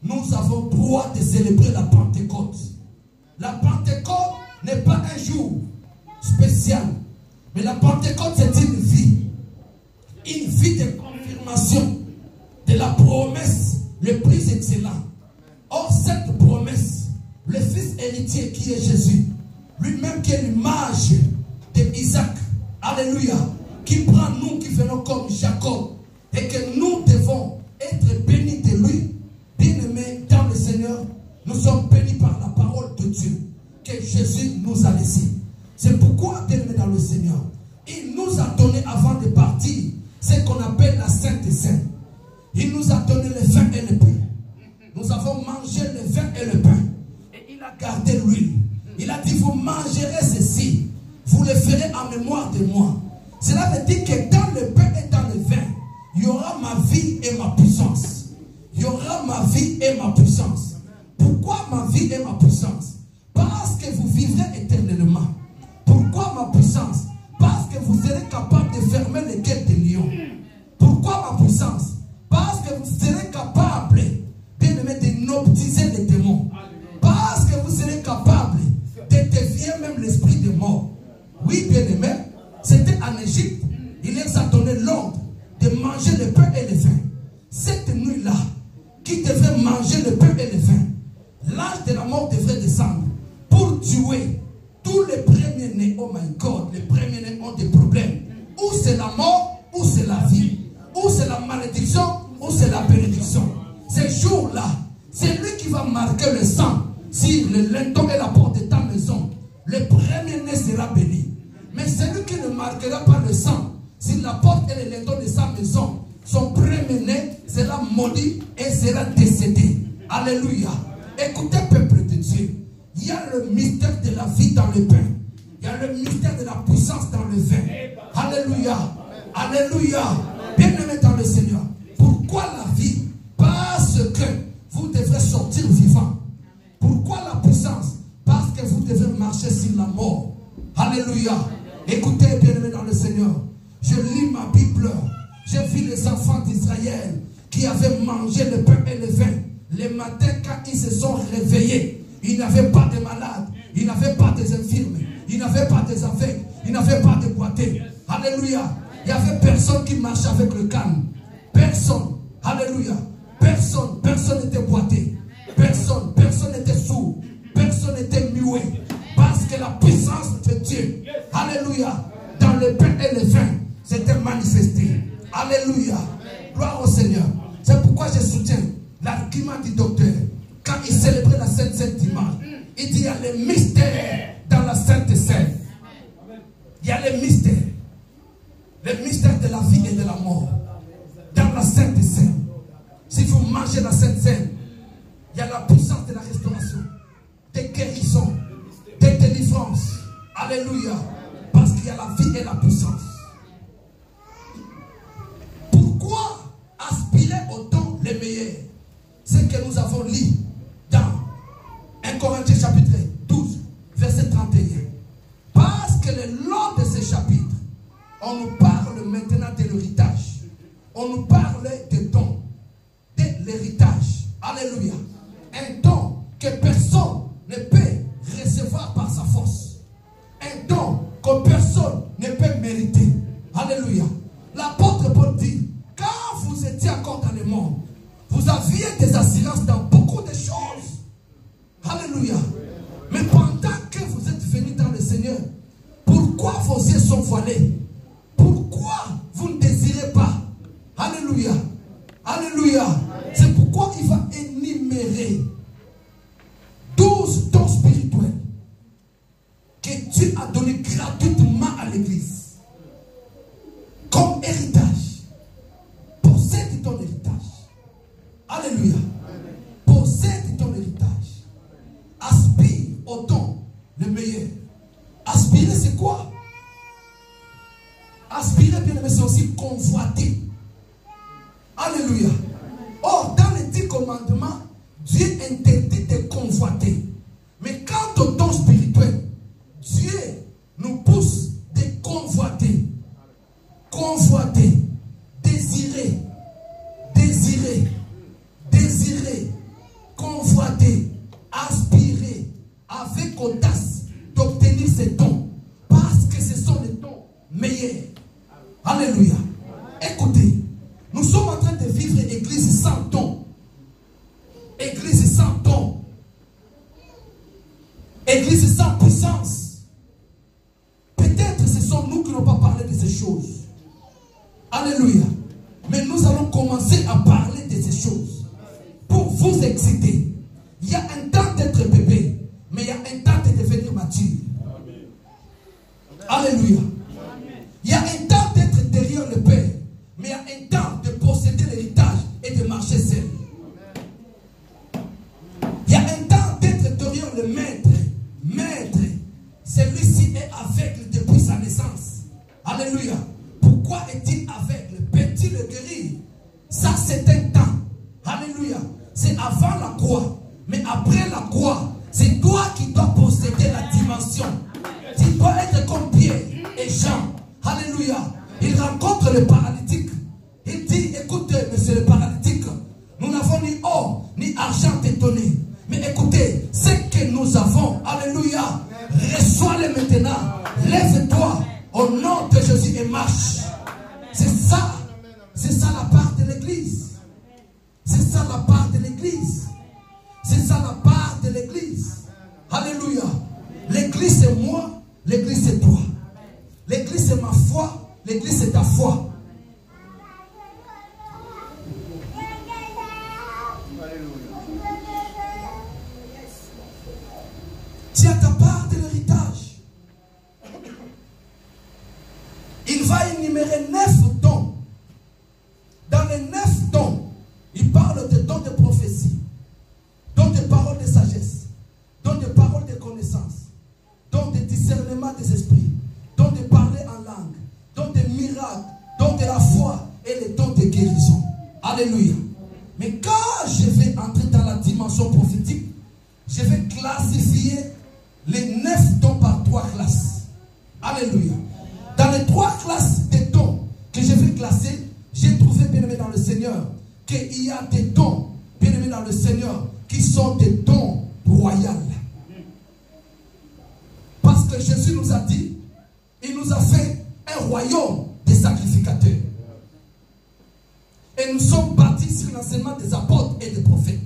nous avons droit de célébrer la Pentecôte. La Pentecôte n'est pas un jour spécial, mais la Pentecôte c'est une vie de confirmation de la promesse le plus excellent. Or cette promesse, le fils héritier qui est Jésus, lui-même qui est l'image d'Isaac, alléluia, qui prend nous qui venons comme Jacob, et que nous devons être bénis de lui. Bien-aimés dans le Seigneur, nous sommes bénis par la parole de Dieu que Jésus nous a laissé. C'est pourquoi, bien-aimés dans le Seigneur, il nous a donné avant de partir ce qu'on appelle la Sainte des Saints. Il nous a donné le vin et le pain. Nous avons mangé le vin et le pain. Et il a gardé l'huile. Il a dit, vous mangerez ceci, vous le ferez en mémoire de moi. Cela veut dire que dans le pain et dans le vin, il y aura ma vie et ma puissance. Il y aura ma vie et ma puissance. Pourquoi ma vie et ma puissance? Parce que vous vivrez éternellement. Pourquoi ma puissance? Parce que vous serez capable de fermer les gueules des lions. Pourquoi ma puissance? Parce que vous serez capable, bien aimé, de noctiser les démons. Parce que vous serez capable en Égypte, il les a donné l'ordre de manger le pain et le vin. Cette nuit-là, qui devrait manger le pain et le vin, l'ange de la mort devrait descendre pour tuer tous les premiers-nés. Oh my God, les premiers-nés ont des problèmes. Ou c'est la mort, ou c'est la vie. Ou c'est la malédiction, ou c'est la bénédiction. Ces jours-là, c'est lui qui va marquer le sang sur le linteau et la porte de ta maison. Le premier-né sera béni. Mais celui qui ne marquera pas le sang sur la porte et le linteau de sa maison, son premier-né sera maudit et sera décédé. Alléluia. Écoutez, peuple de Dieu, il y a le mystère de la vie dans le pain. Il y a le mystère de la puissance dans le vin. Alléluia. Alléluia. Bien-aimé dans le Seigneur. Pourquoi la vie? Parce que vous devrez sortir vivant. Pourquoi la puissance? Parce que vous devez marcher sur la mort. Alléluia. Écoutez, bien-aimé dans le Seigneur. Je lis ma Bible. J'ai vu les enfants d'Israël qui avaient mangé le pain et le vin. Le matin, quand ils se sont réveillés, ils n'avaient pas de malades, ils n'avaient pas des infirmes, ils n'avaient pas des aveugles, ils n'avaient pas de boités. Alléluia. Il n'y avait personne qui marchait avec le calme. Personne. Alléluia. Personne. Personne n'était boité. Personne. Personne n'était sourd. Personne n'était muet. Parce que la puissance de Dieu, alléluia, dans le pain et le vin, s'était manifestée. Alléluia. Gloire au Seigneur. C'est pourquoi je soutiens l'argument du docteur. Quand il célébrait la Sainte Dimanche, il dit il y a les mystères dans la Sainte Seine. Il y a les mystères. Les mystères de la vie et de la mort. Dans la Sainte Seine. Si vous mangez la Sainte Seine, il y a la puissance de la restauration, des guérisons, des délivrances. Alléluia. Parce qu'il y a la vie et la puissance. Pourquoi aspirer au don les meilleurs? C'est que nous avons lu dans 1 Corinthiens chapitre 12, verset 31. Parce que le long de ce chapitre, on nous parle maintenant de l'héritage. On nous parle des dons, de l'héritage. Alléluia. Un don que personne ne peut recevoir par sa force. Un don que personne ne peut mériter. Alléluia. L'apôtre Paul dit, quand vous étiez encore dans le monde, vous aviez des assurances dans beaucoup de choses. Alléluia. Mais pendant que vous êtes venus dans le Seigneur, pourquoi vos yeux sont voilés? Pourquoi vous ne désirez pas? Alléluia. Alléluia. C'est pourquoi il va énumérer 12 dons spirituels que Dieu a donné gratuitement à l'église comme héritage. Possède ton héritage. Alléluia. Possède ton héritage. Aspire au don le meilleur. Aspirer, c'est quoi? Aspirer, bien aimé, c'est aussi convoiter. Alléluia. Or, dans les 10 commandements, Dieu interdit de convoiter. Mais quant au don spirituel, Dieu nous pousse de convoiter. Convoiter. Désirer. Désirer. Désirer. Convoiter. Aspirer. Avec audace d'obtenir ces dons. Parce que ce sont les dons meilleurs. Alléluia. Écoutez. Nous sommes en train de vivre une église sans don. Église sans don. Église sans puissance. Peut-être ce sont nous qui n'avons pas parlé de ces choses. Alléluia. Mais nous allons commencer à parler de ces choses. Pour vous exciter. Il y a un temps d'être bébé. Mais il y a un temps de devenir mature. Alléluia. Il y a un temps d'être derrière le Père. Mais il y a un temps de posséder l'héritage et de marcher seul. Il y a un temps d'être derrière le maître. Maître, celui-ci est aveugle depuis sa naissance. Alléluia. Pourquoi est-il aveugle? Peut-il le guérir? Ça, c'est un temps. Alléluia. C'est avant la croix. Mais après la croix, c'est toi qui dois posséder la dimension. Tu dois être comme Pierre et Jean. Alléluia. Il rencontre le paralytique. Il dit, écoutez, monsieur le paralytique, nous n'avons ni or, ni argent te donner. Mais écoutez, ce que nous avons, alléluia, reçois-le maintenant. Lève-toi au au nom de Jésus et marche. C'est ça la part de l'église. C'est ça la part de l'église. C'est ça la part de l'église. Alléluia. L'église c'est moi, l'église c'est toi. L'église c'est ma foi, l'église c'est ta foi. Tu as ta part de l'héritage. Il va énumérer 9 dons. Dans les 9 dons, il parle de dons de prophétie, dons de paroles de sagesse, dons de paroles de connaissance, dons de discernement des esprits, dons de parler en langue, dons de miracles, dons de la foi et les dons de guérison. Alléluia. Mais quand je vais entrer dans la dimension prophétique, je vais classifier les 9 dons par 3 classes. Alléluia. Dans les 3 classes des dons que je vais classer, j'ai trouvé, bien aimé dans le Seigneur, qu'il y a des dons, bien aimé dans le Seigneur, qui sont des dons royaux. Parce que Jésus nous a dit, il nous a fait un royaume des sacrificateurs. Et nous sommes bâtis sur l'enseignement des apôtres et des prophètes.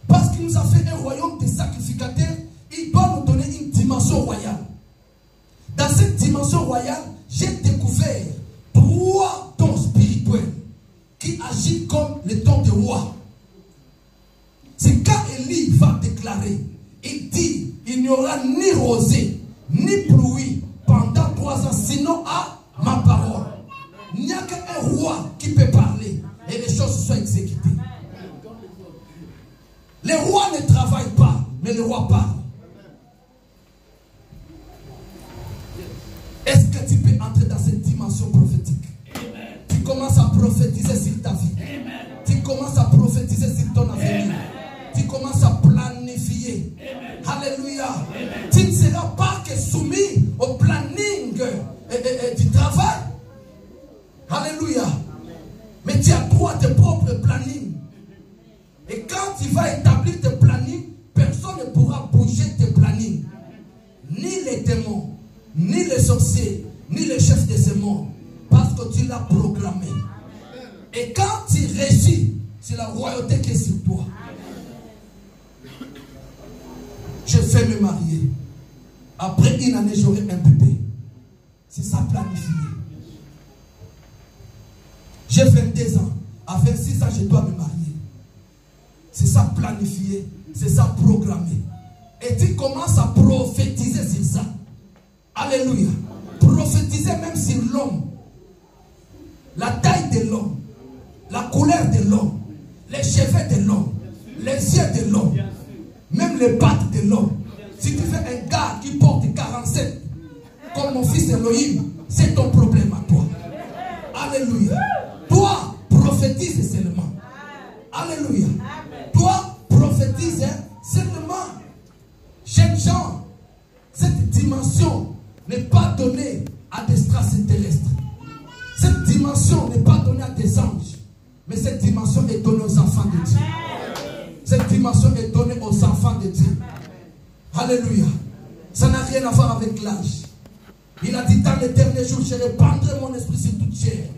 Parce qu'il nous a fait un royaume des sacrificateurs, il doit nous donner une dimension royale. Dans cette dimension royale, j'ai découvert 3 dons spirituels qui agissent comme les dons de roi. C'est quand Élie va déclarer, il dit, il n'y aura ni rosée, ni pluie pendant 3 ans, sinon à ma parole. Il n'y a qu'un roi qui peut parler et les choses soient exécutées. Les rois ne travaillent pas, mais le roi parle. Est-ce que tu peux entrer dans cette dimension prophétique? Amen. Tu commences à prophétiser sur ta vie. Amen. Tu commences à prophétiser sur ton avenir. Amen. Tu commences à planifier. Amen. Alléluia. Amen. Tu ne seras pas que soumis au planning du travail. Alléluia. Amen. Mais tu as droit à tes propres plannings. Et quand tu vas établir tes plannings, personne ne pourra bouger tes plannings. Ni les démons, ni les sorciers, ni les chefs de ce monde. Parce que tu l'as programmé. Et quand tu réussis, c'est la royauté qui est sur toi. Je vais me marier. Après une année, j'aurai un bébé. C'est ça planifié. J'ai 22 ans. À 26 ans, je dois me marier. C'est ça planifié. C'est ça programmé. Et tu commences à prophétiser sur ça. Alléluia. Prophétiser même sur l'homme. La taille de l'homme. La couleur de l'homme. Les cheveux de l'homme. Les yeux de l'homme. Même les pattes de l'homme. Si tu fais un gars qui porte 47, comme mon fils Elohim, c'est ton problème à toi. Alléluia. Toi, prophétise seulement. Alléluia. Toi, prophétise seulement. Jeunes gens, cette dimension n'est pas donnée à des extraterrestres. Cette dimension n'est pas donnée à des anges. Mais cette dimension est donnée aux enfants de Dieu. Cette dimension est donnée aux enfants de Dieu. Alléluia. Ça n'a rien à voir avec l'âge. Il a dit dans les derniers jours, je répandrai mon esprit sur toute chair.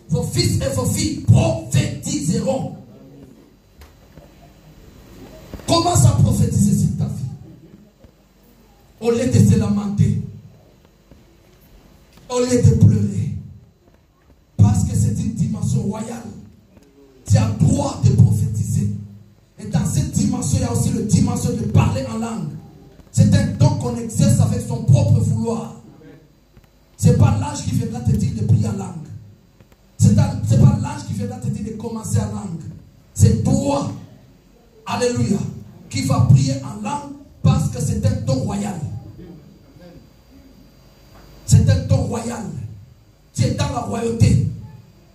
Vos fils et vos filles prophétiseront. Commence à prophétiser sur ta vie. Au lieu de se lamenter. Au lieu de pleurer. Parce que c'est une dimension royale. Tu as le droit de prophétiser. Et dans cette dimension, il y a aussi la dimension de parler en langue. C'est un don qu'on exerce avec son propre vouloir. Ce n'est pas l'âge qui viendra te dire de prier en langue. Ce n'est pas l'âge qui viendra te dire de commencer en langue. C'est toi, alléluia, qui va prier en langue parce que c'est un don royal. C'est un don royal. Tu es dans la royauté.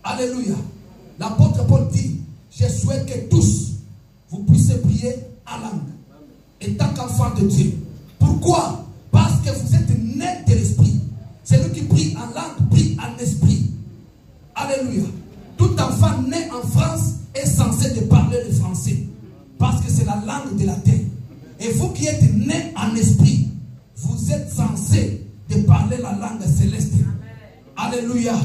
Alléluia. L'apôtre Paul dit, je souhaite que tous vous puissiez prier en langue. Et tant qu'enfant de Dieu. Pourquoi? Parce que vous êtes nés de l'esprit. Celui qui prie en langue, prie en esprit. Alléluia. Tout enfant né en France est censé de parler le français. Parce que c'est la langue de la terre. Et vous qui êtes nés en esprit, vous êtes censé de parler la la langue céleste. Alléluia.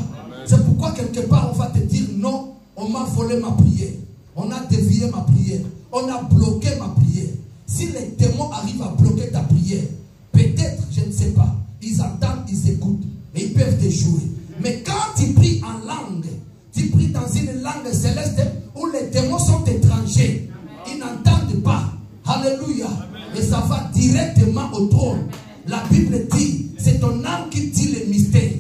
C'est pourquoi quelque part on va te dire non, on m'a volé ma prière. On a dévié ma prière. On a bloqué ma prière. Si les démons arrivent à bloquer ta prière, peut-être, je ne sais pas, ils entendent, ils écoutent et ils peuvent te jouer. Mais quand tu pries en langue, tu pries dans une langue céleste où les démons sont étrangers, ils n'entendent pas. Alléluia. Et ça va directement au trône. La Bible dit, c'est ton âme qui dit les mystères,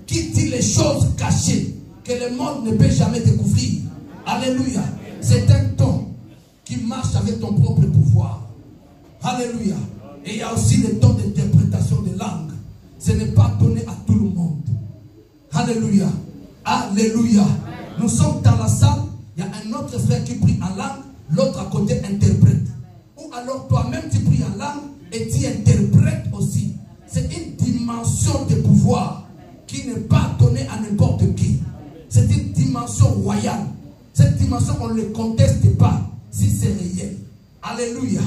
qui dit les choses cachées que le monde ne peut jamais découvrir. Alléluia. C'est un don qui marche avec ton propre pouvoir. Alléluia. Et il y a aussi le don d'interprétation de langue. Ce n'est pas donné à tout le monde. Alléluia. Alléluia. Nous sommes dans la salle. Il y a un autre frère qui prie en langue. L'autre à côté interprète. Ou alors toi-même tu pries en langue et tu interprètes aussi. C'est une dimension de pouvoir qui n'est pas donnée à n'importe qui. C'est une dimension royale. Cette dimension, on ne le conteste pas si c'est réel. Alléluia.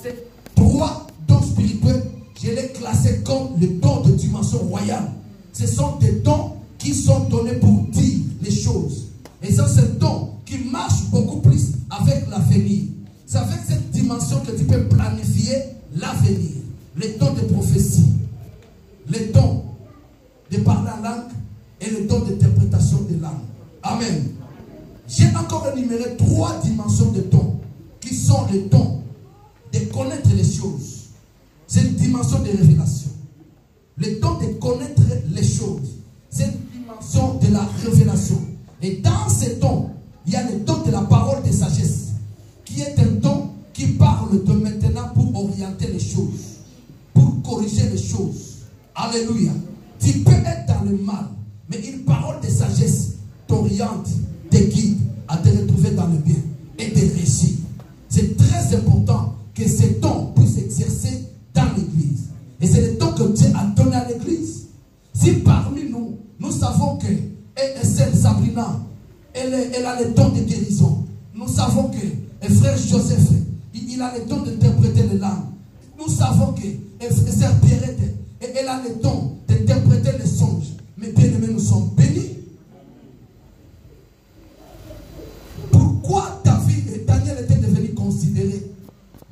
Ces trois dons spirituels, je les classés comme les dons de dimension royale. Ce sont des dons qui sont donnés pour dire les choses. Et ce sont ces dons qui marchent beaucoup plus avec l'avenir. C'est avec cette dimension que tu peux planifier l'avenir. Les dons de prophétie, les dons de parler en langue et les dons d'interprétation des langues. Amen. J'ai encore énuméré trois dimensions de dons qui sont les dons de connaître les choses. C'est une dimension de révélation. Le don de connaître les choses, c'est une dimension de la révélation. Et dans ces dons, il y a le don de la parole de sagesse, qui est un don qui parle de maintenant pour orienter les choses, pour corriger les choses. Alléluia. Tu peux être dans le mal, mais une parole de sagesse t'oriente, te guide à te retrouver dans le bien et te réussir. C'est très important que ces dons puissent s'exercer dans l'église. Et c'est le don que Dieu a donné à l'église. Si parmi nous, nous savons que Estelle Sabrina, elle a le don de guérison. Nous savons que frère Joseph, il a le don d'interpréter les langues. Nous savons que sœur Pierrette, elle a le don d'interpréter les songes. Mais bien aimés, nous sommes bénis. Pourquoi Daniel était devenu considéré?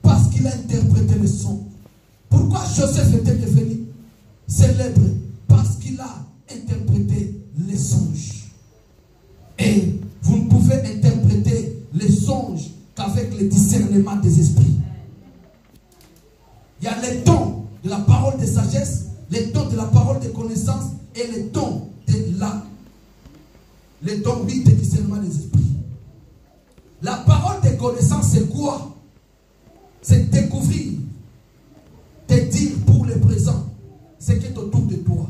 Parce qu'il a interprété les songes. Pourquoi Joseph était devenu célèbre? Parce qu'il a interprété les songes. Et vous ne pouvez interpréter les songes qu'avec le discernement des esprits. Il y a les dons de la parole de sagesse, les dons de la parole de connaissance et les dons de de discernement des esprits. La parole de connaissance, c'est quoi? C'est découvrir, te dire pour le présent ce qui est autour de toi,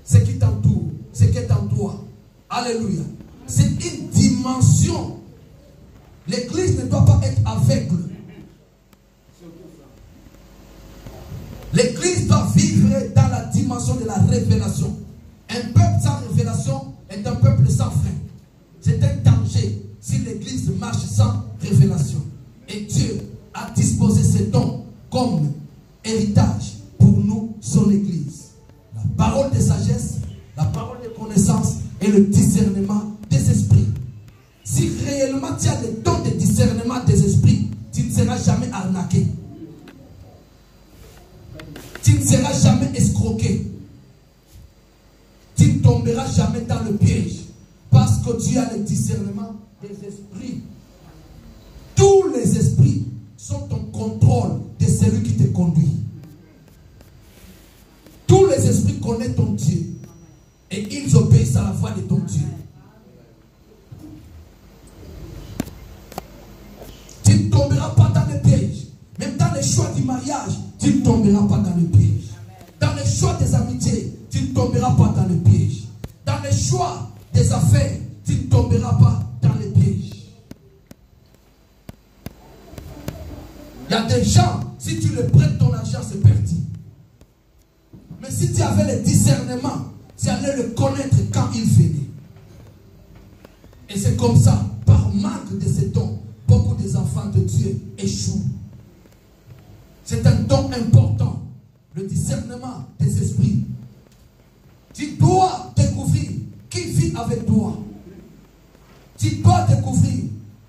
ce qui t'entoure, ce qui est en toi. Alléluia. C'est une dimension. L'église ne doit pas être aveugle. L'église doit vivre dans la dimension de la révélation. Un peuple sans révélation est un peuple sans frein. C'est un danger si l'église marche sans révélation. Et Dieu a disposé ces dons comme héritage pour nous, son église. La parole de sagesse, la parole de connaissance et le discernement des esprits. Si réellement tu as le don de discernement des esprits, tu ne seras jamais arnaqué. Tu ne seras jamais escroqué. Tu ne tomberas jamais dans le piège. Parce que Dieu a le discernement des esprits. Tous les esprits sont en contrôle de celui qui te conduit. Tous les esprits connaissent ton Dieu. Et ils obéissent à la voix de ton Dieu. Tu ne tomberas pas dans le piège. Même dans les choix du mariage, tu ne tomberas pas dans le piège. Dans les choix des amitiés, tu ne tomberas pas dans le piège. Dans les choix des affaires, tu ne tomberas pas dans le piège. Il y a des gens, si tu leur prêtes ton argent, c'est perdu. Mais si tu avais le discernement, tu allais le connaître quand il venait. Et c'est comme ça, par manque de ces dons, beaucoup des enfants de Dieu échouent. C'est un don important, le discernement des esprits. avec toi. Tu dois découvrir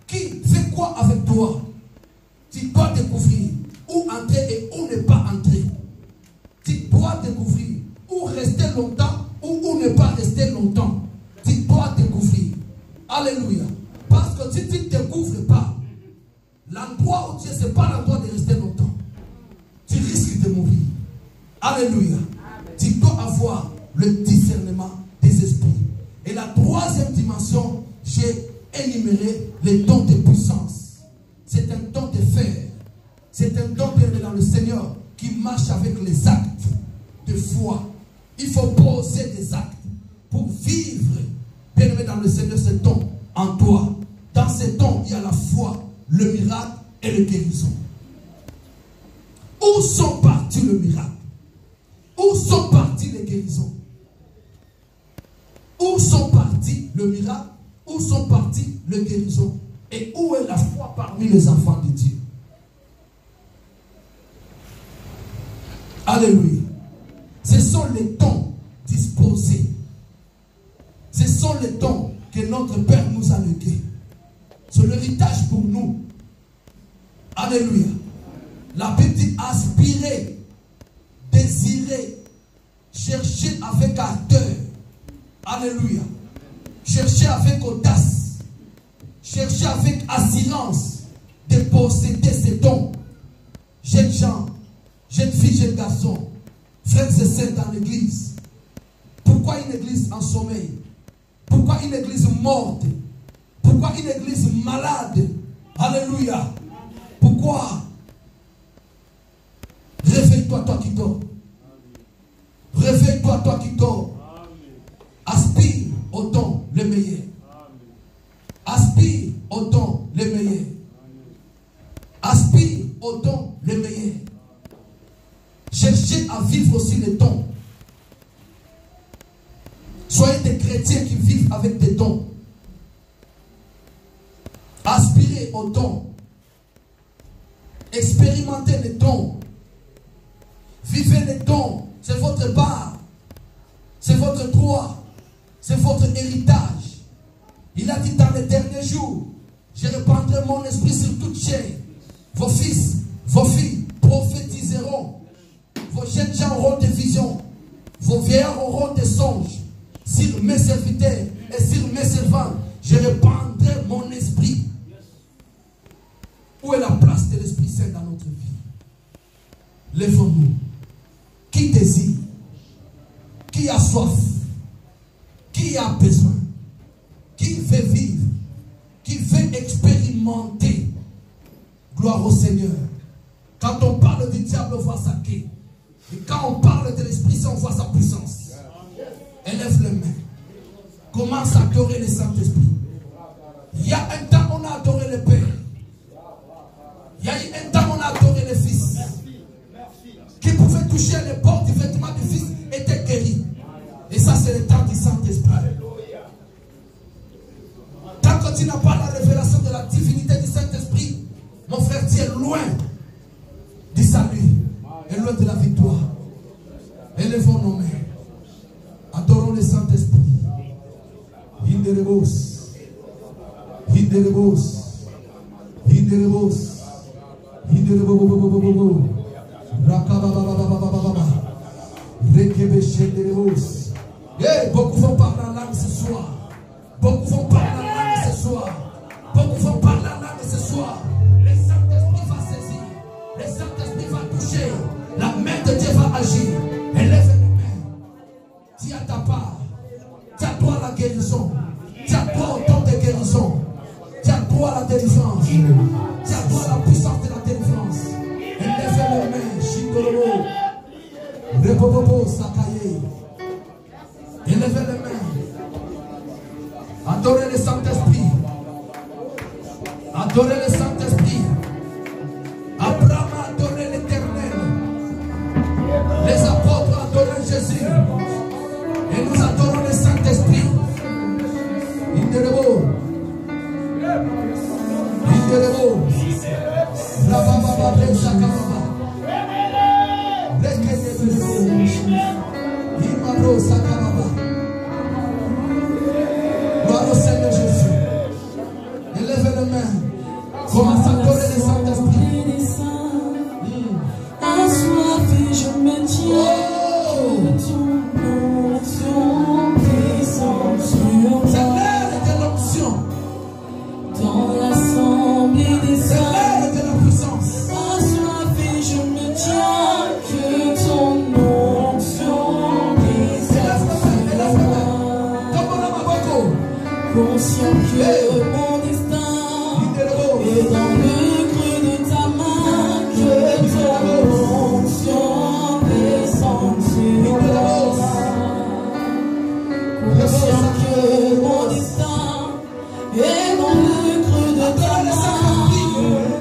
qui fait quoi avec toi. Tu dois découvrir où entrer et où ne pas entrer. Tu dois découvrir où rester longtemps ou où ne pas rester longtemps. Tu dois découvrir. Alléluia. Parce que si tu ne découvres pas, l'endroit où tu es, ce n'est pas l'endroit de rester longtemps. Tu risques de mourir. Alléluia. Tu dois avoir le discernement des esprits. Et la troisième dimension, j'ai énuméré les dons de puissance. C'est un don de fer. C'est un don de dans le Seigneur qui marche avec les actes de foi. Il faut poser des actes pour vivre, bien aimé dans le Seigneur, ce don en toi. Dans ces dons, il y a la foi, le miracle et le guérison. Où sont partis le miracle? Où sont partis les guérisons? Où sont partis le miracle? Où sont partis les guérisons? Et où est la foi parmi les enfants de Dieu? Alléluia. Ce sont les dons disposés. Ce sont les dons que notre Père nous a légués. C'est l'héritage pour nous. Alléluia. La Bible dit aspirer, désirer, chercher avec ardeur. Alléluia. Chercher avec audace. Chercher avec assurance de posséder ces dons. Jeunes gens, jeunes filles, jeunes garçons, frères et sœurs dans l'église. Pourquoi une église en sommeil? Pourquoi une église morte? Pourquoi une église malade? Alléluia. Pourquoi? Réveille-toi, toi qui dors. Réveille-toi, toi qui dors. Aspire au don le meilleur. Aspire au don le meilleur. Aspire au don le meilleur. Cherchez à vivre aussi les dons. Soyez des chrétiens qui vivent avec des dons. Aspirez aux dons. Expérimentez les dons. Vivez les dons. C'est votre part. C'est votre droit. C'est votre héritage. Il a dit dans les derniers jours, je répandrai mon esprit sur toute chair. Vos fils, vos filles prophétiseront. Vos jeunes gens auront des visions. Vos vieillards auront des songes. Sur mes serviteurs et sur mes servants, je répandrai mon esprit. Où est la place de l'Esprit Saint dans notre vie? Lèvons-nous. Qui désire? Qui a soif? Qui a besoin? Qui veut vivre? Qui veut expérimenter? Gloire au Seigneur. Quand on parle du diable, on voit sa quai. Et quand on parle de l'Esprit Saint, on voit sa puissance. Élève les mains. Commence à adorer le Saint-Esprit. Il y a un temps, on a adoré le Père. Il y a eu un temps, on a adoré le Fils. Qui pouvait toucher les bords du vêtement du Fils était guéri. Et ça, c'est le temps du Saint-Esprit. Tant que tu n'as pas la révélation de la divinité du Saint-Esprit, mon frère, tu es loin du salut et loin de la victoire. Élevons nos mains. Adorons le Saint-Esprit. Hinderebos. Hinderebos. Hinderebos. Hinderebos. Rakabababababababa. Rekebeshenderebos. Hey, beaucoup vont parler en langue ce soir. Beaucoup vont parler en langue ce soir. Beaucoup vont parler en langue ce soir. Le Saint-Esprit va saisir. Le Saint-Esprit va toucher. La main de Dieu va agir. Élève les mains. Tu as ta part. Tu as droit à la guérison. Tu as droit au temps de guérison. Tu as droit à la délivrance. Tu as droit à la puissance de la délivrance. Élève les mains. Shindorobo. Rebobobo Sakaye. Élevez les mains. Adorez le Saint-Esprit. Adorez le Saint-Esprit. Abraham a adoré l'Éternel. Les apôtres adorent Jésus. Et nous adorons le Saint-Esprit. Inderebo. Inderebo. Rabababa Sakababa. Rekedebo. Imaro Sakababa. conscient que mon destin est dans le creux de ta main, que ton onction descend sur moi. Conscient que mon destin est dans le creux de ta main. Que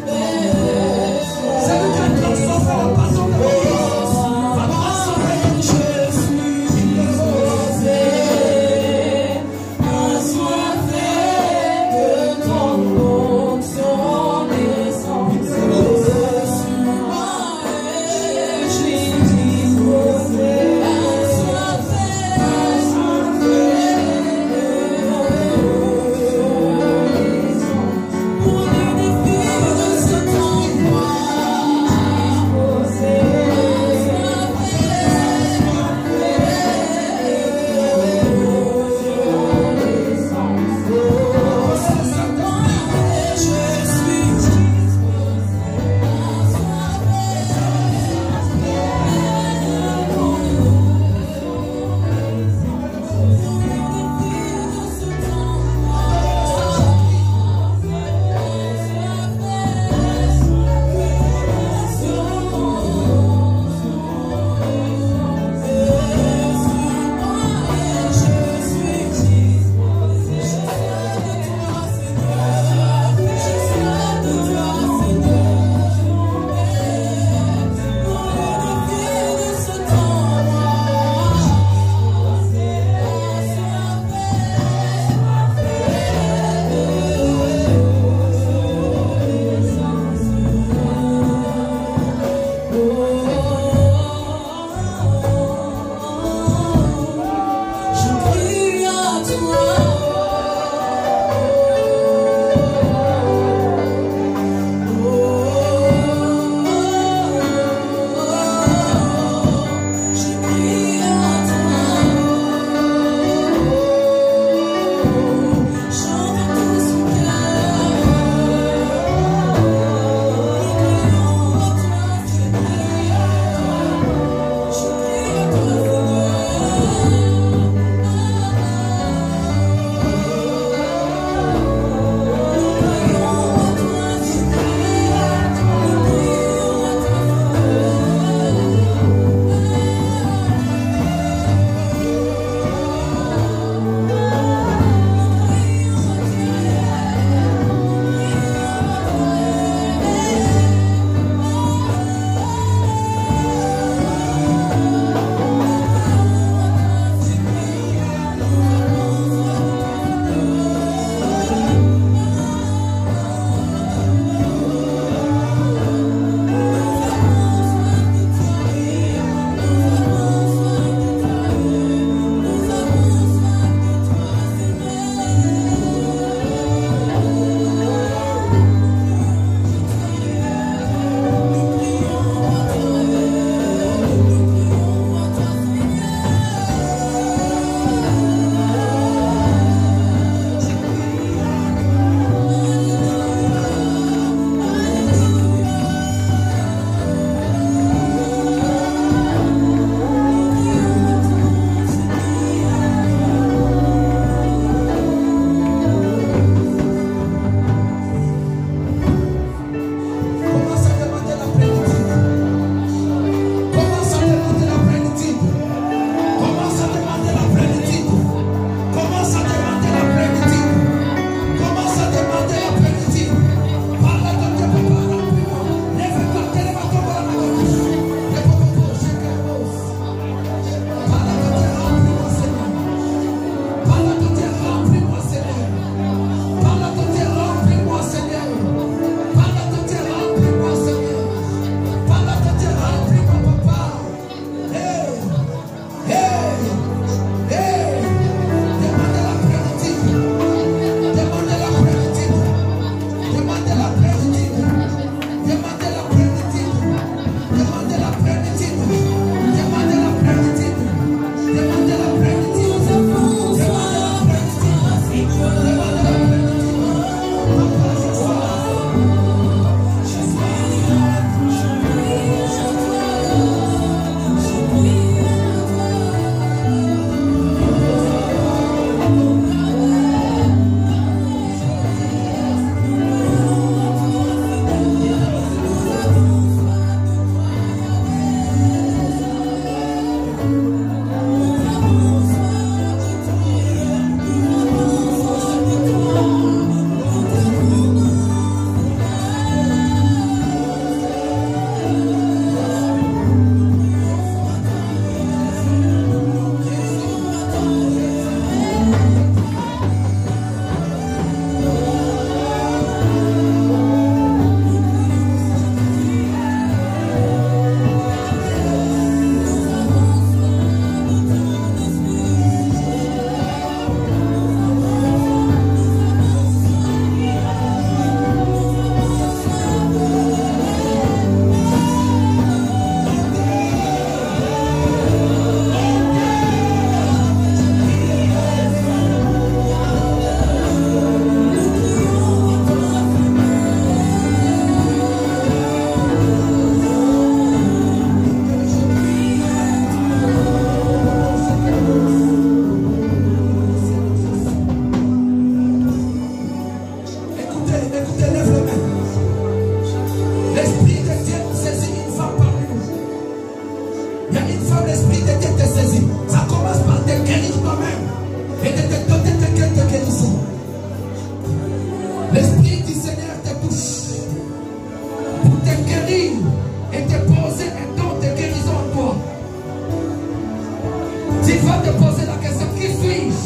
poser la question, qui suis-je?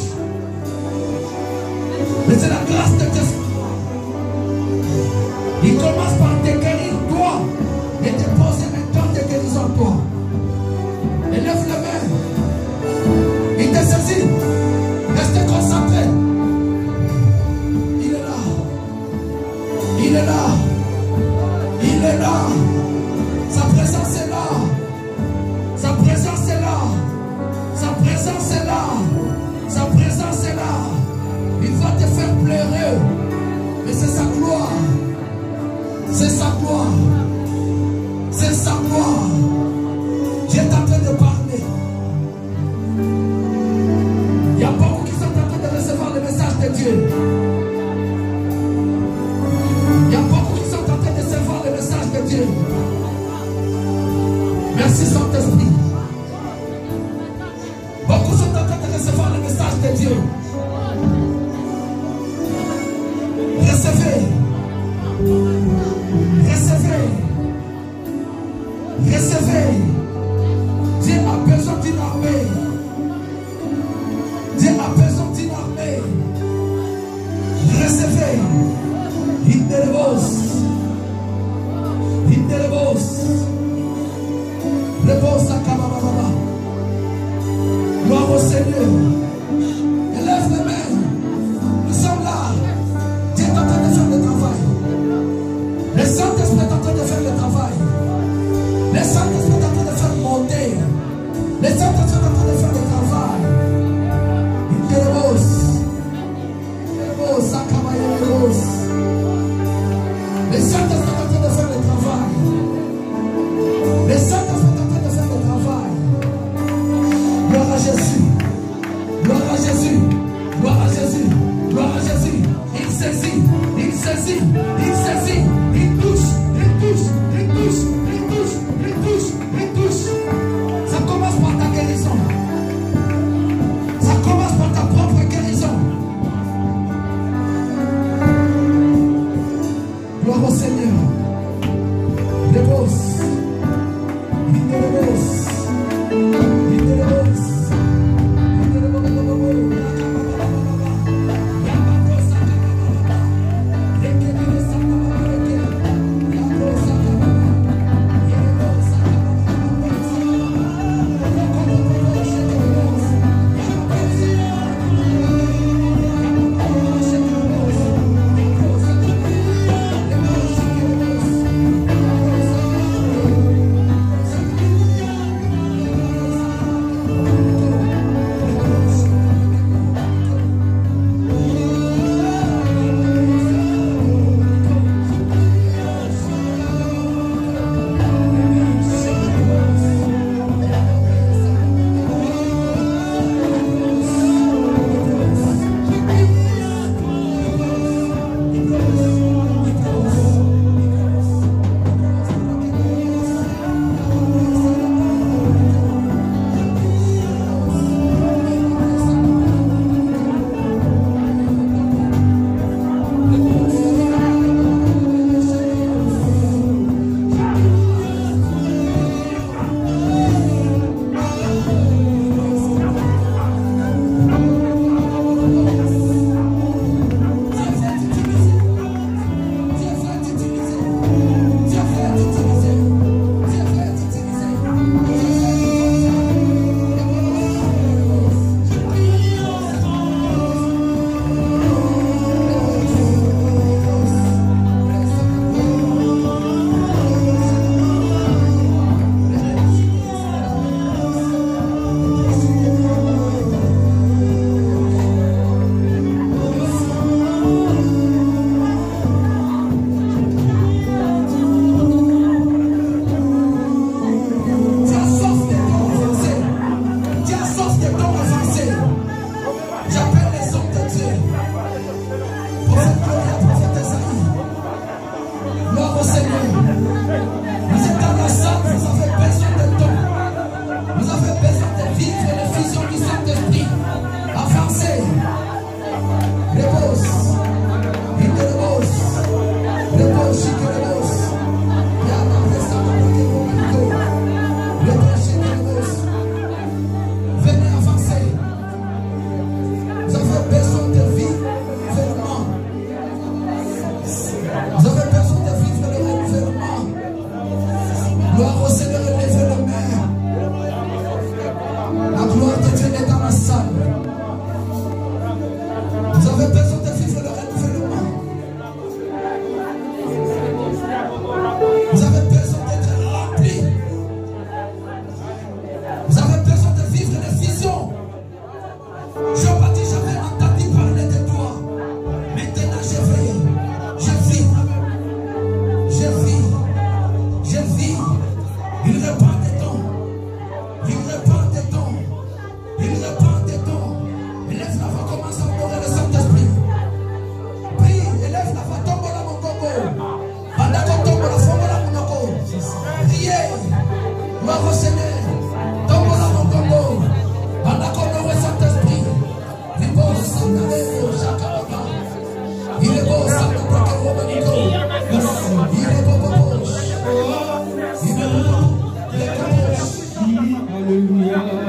Mais c'est la grâce de Dieu. Il commence par te guérir toi et te poser un temps de guérison toi. Élève les mains. Il te saisit. Restez concentrés. Il est là. Il est là. Il est là. Sa présence est là. Sa présence est là. Sa présence est là. Sa présence est là. Il va te faire pleurer. Mais c'est sa gloire. C'est sa gloire. C'est sa gloire. Dieu est en train de parler. Il y a beaucoup qui sont en train de recevoir le message de Dieu. Il y a beaucoup qui sont en train de recevoir le message de Dieu. Merci Saint-Esprit. Beaucoup sont en train de recevoir le message de Dieu. Recevez. Recevez. Recevez. Dieu a besoin d'une armée. Dieu a besoin d'une armée. Recevez. Intervos. Intervos. Repose à Kabababa. Gloire au Seigneur. Élève les mains. Nous sommes là. Dieu est en train de faire le travail. Le Saint-Esprit est en train de faire le travail. Le Saint-Esprit est en train de faire monter. Le Saint-Esprit est en train de faire le travail. Intervos. Intervos à Kabababa. Le Saint-Esprit est en train de faire le travail. Le Saint-Esprit est en train de faire le travail. Gloire à Jésus. Gloire à Jésus. avez besoin de vivre vraiment. Vous avez besoin de vivre le renouvellement. Gloire au Seigneur, levez les mains. La gloire de Dieu est dans la salle. Vous avez besoin de vivre le renouvellement. Vous avez besoin d'être rempli. Vous avez besoin de vivre les visions. Job a dit, j'avais entendu parler de toi. Maintenant je vis. Il répand des dons. Élève la voix, commence à adorer le Saint-Esprit. Prie, élève la voix, tombe la mon coco. Pendant qu'on tombe la forme la mon coco. Priez, gloire au Seigneur. Tombe la mon coco. Pendant qu'on adoure le Saint-Esprit. Il est beau, Saint-Esprit, Jacques. Il est beau, Saint-Esprit, Romanico. Il est beau, Alléluia.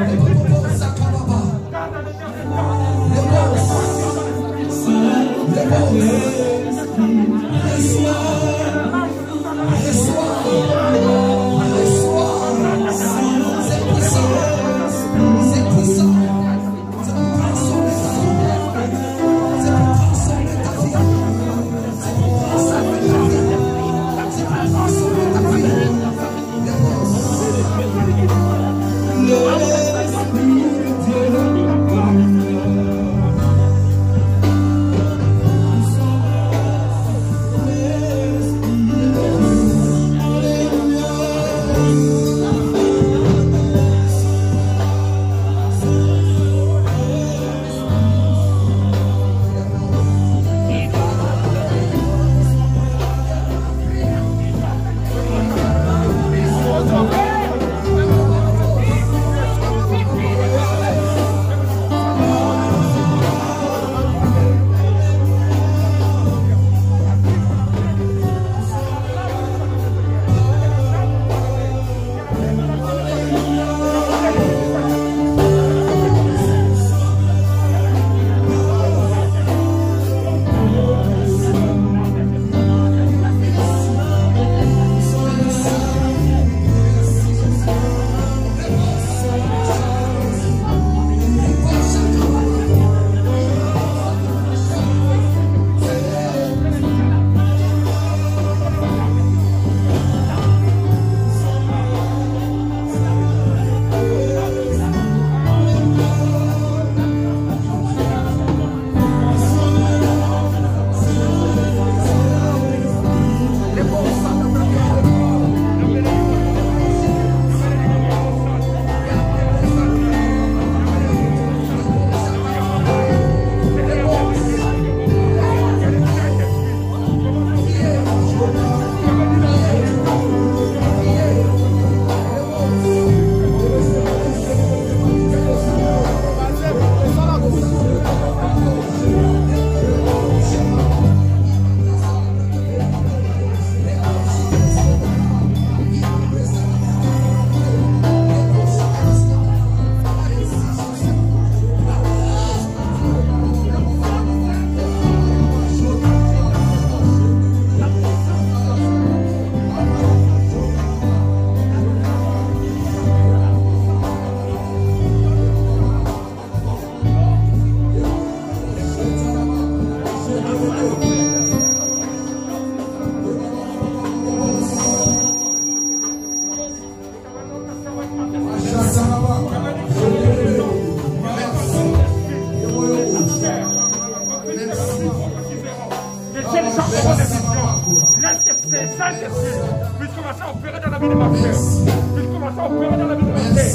c'est Saint-Esprit puisse commencer à opérer dans la vie de ma frère, puisse commencer à opérer dans la vie de ma frère.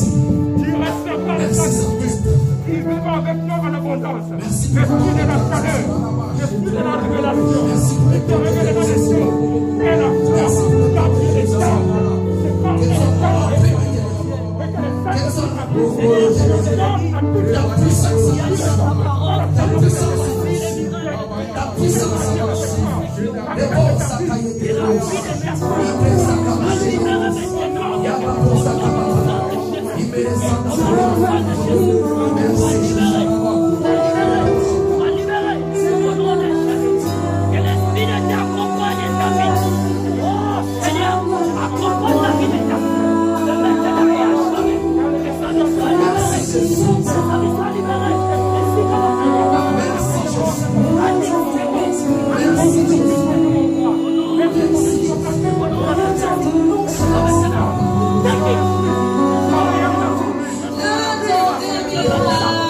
Tu recevras le Saint-Esprit, il vivra avec toi en abondance. L'esprit de la chaleur, l'esprit de la révélation, il te révélera les choses. Et la foi, la vie des temps, c'est comme le temps et que le Saint-Esprit donne à toute la puissance, la puissance,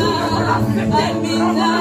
Amina,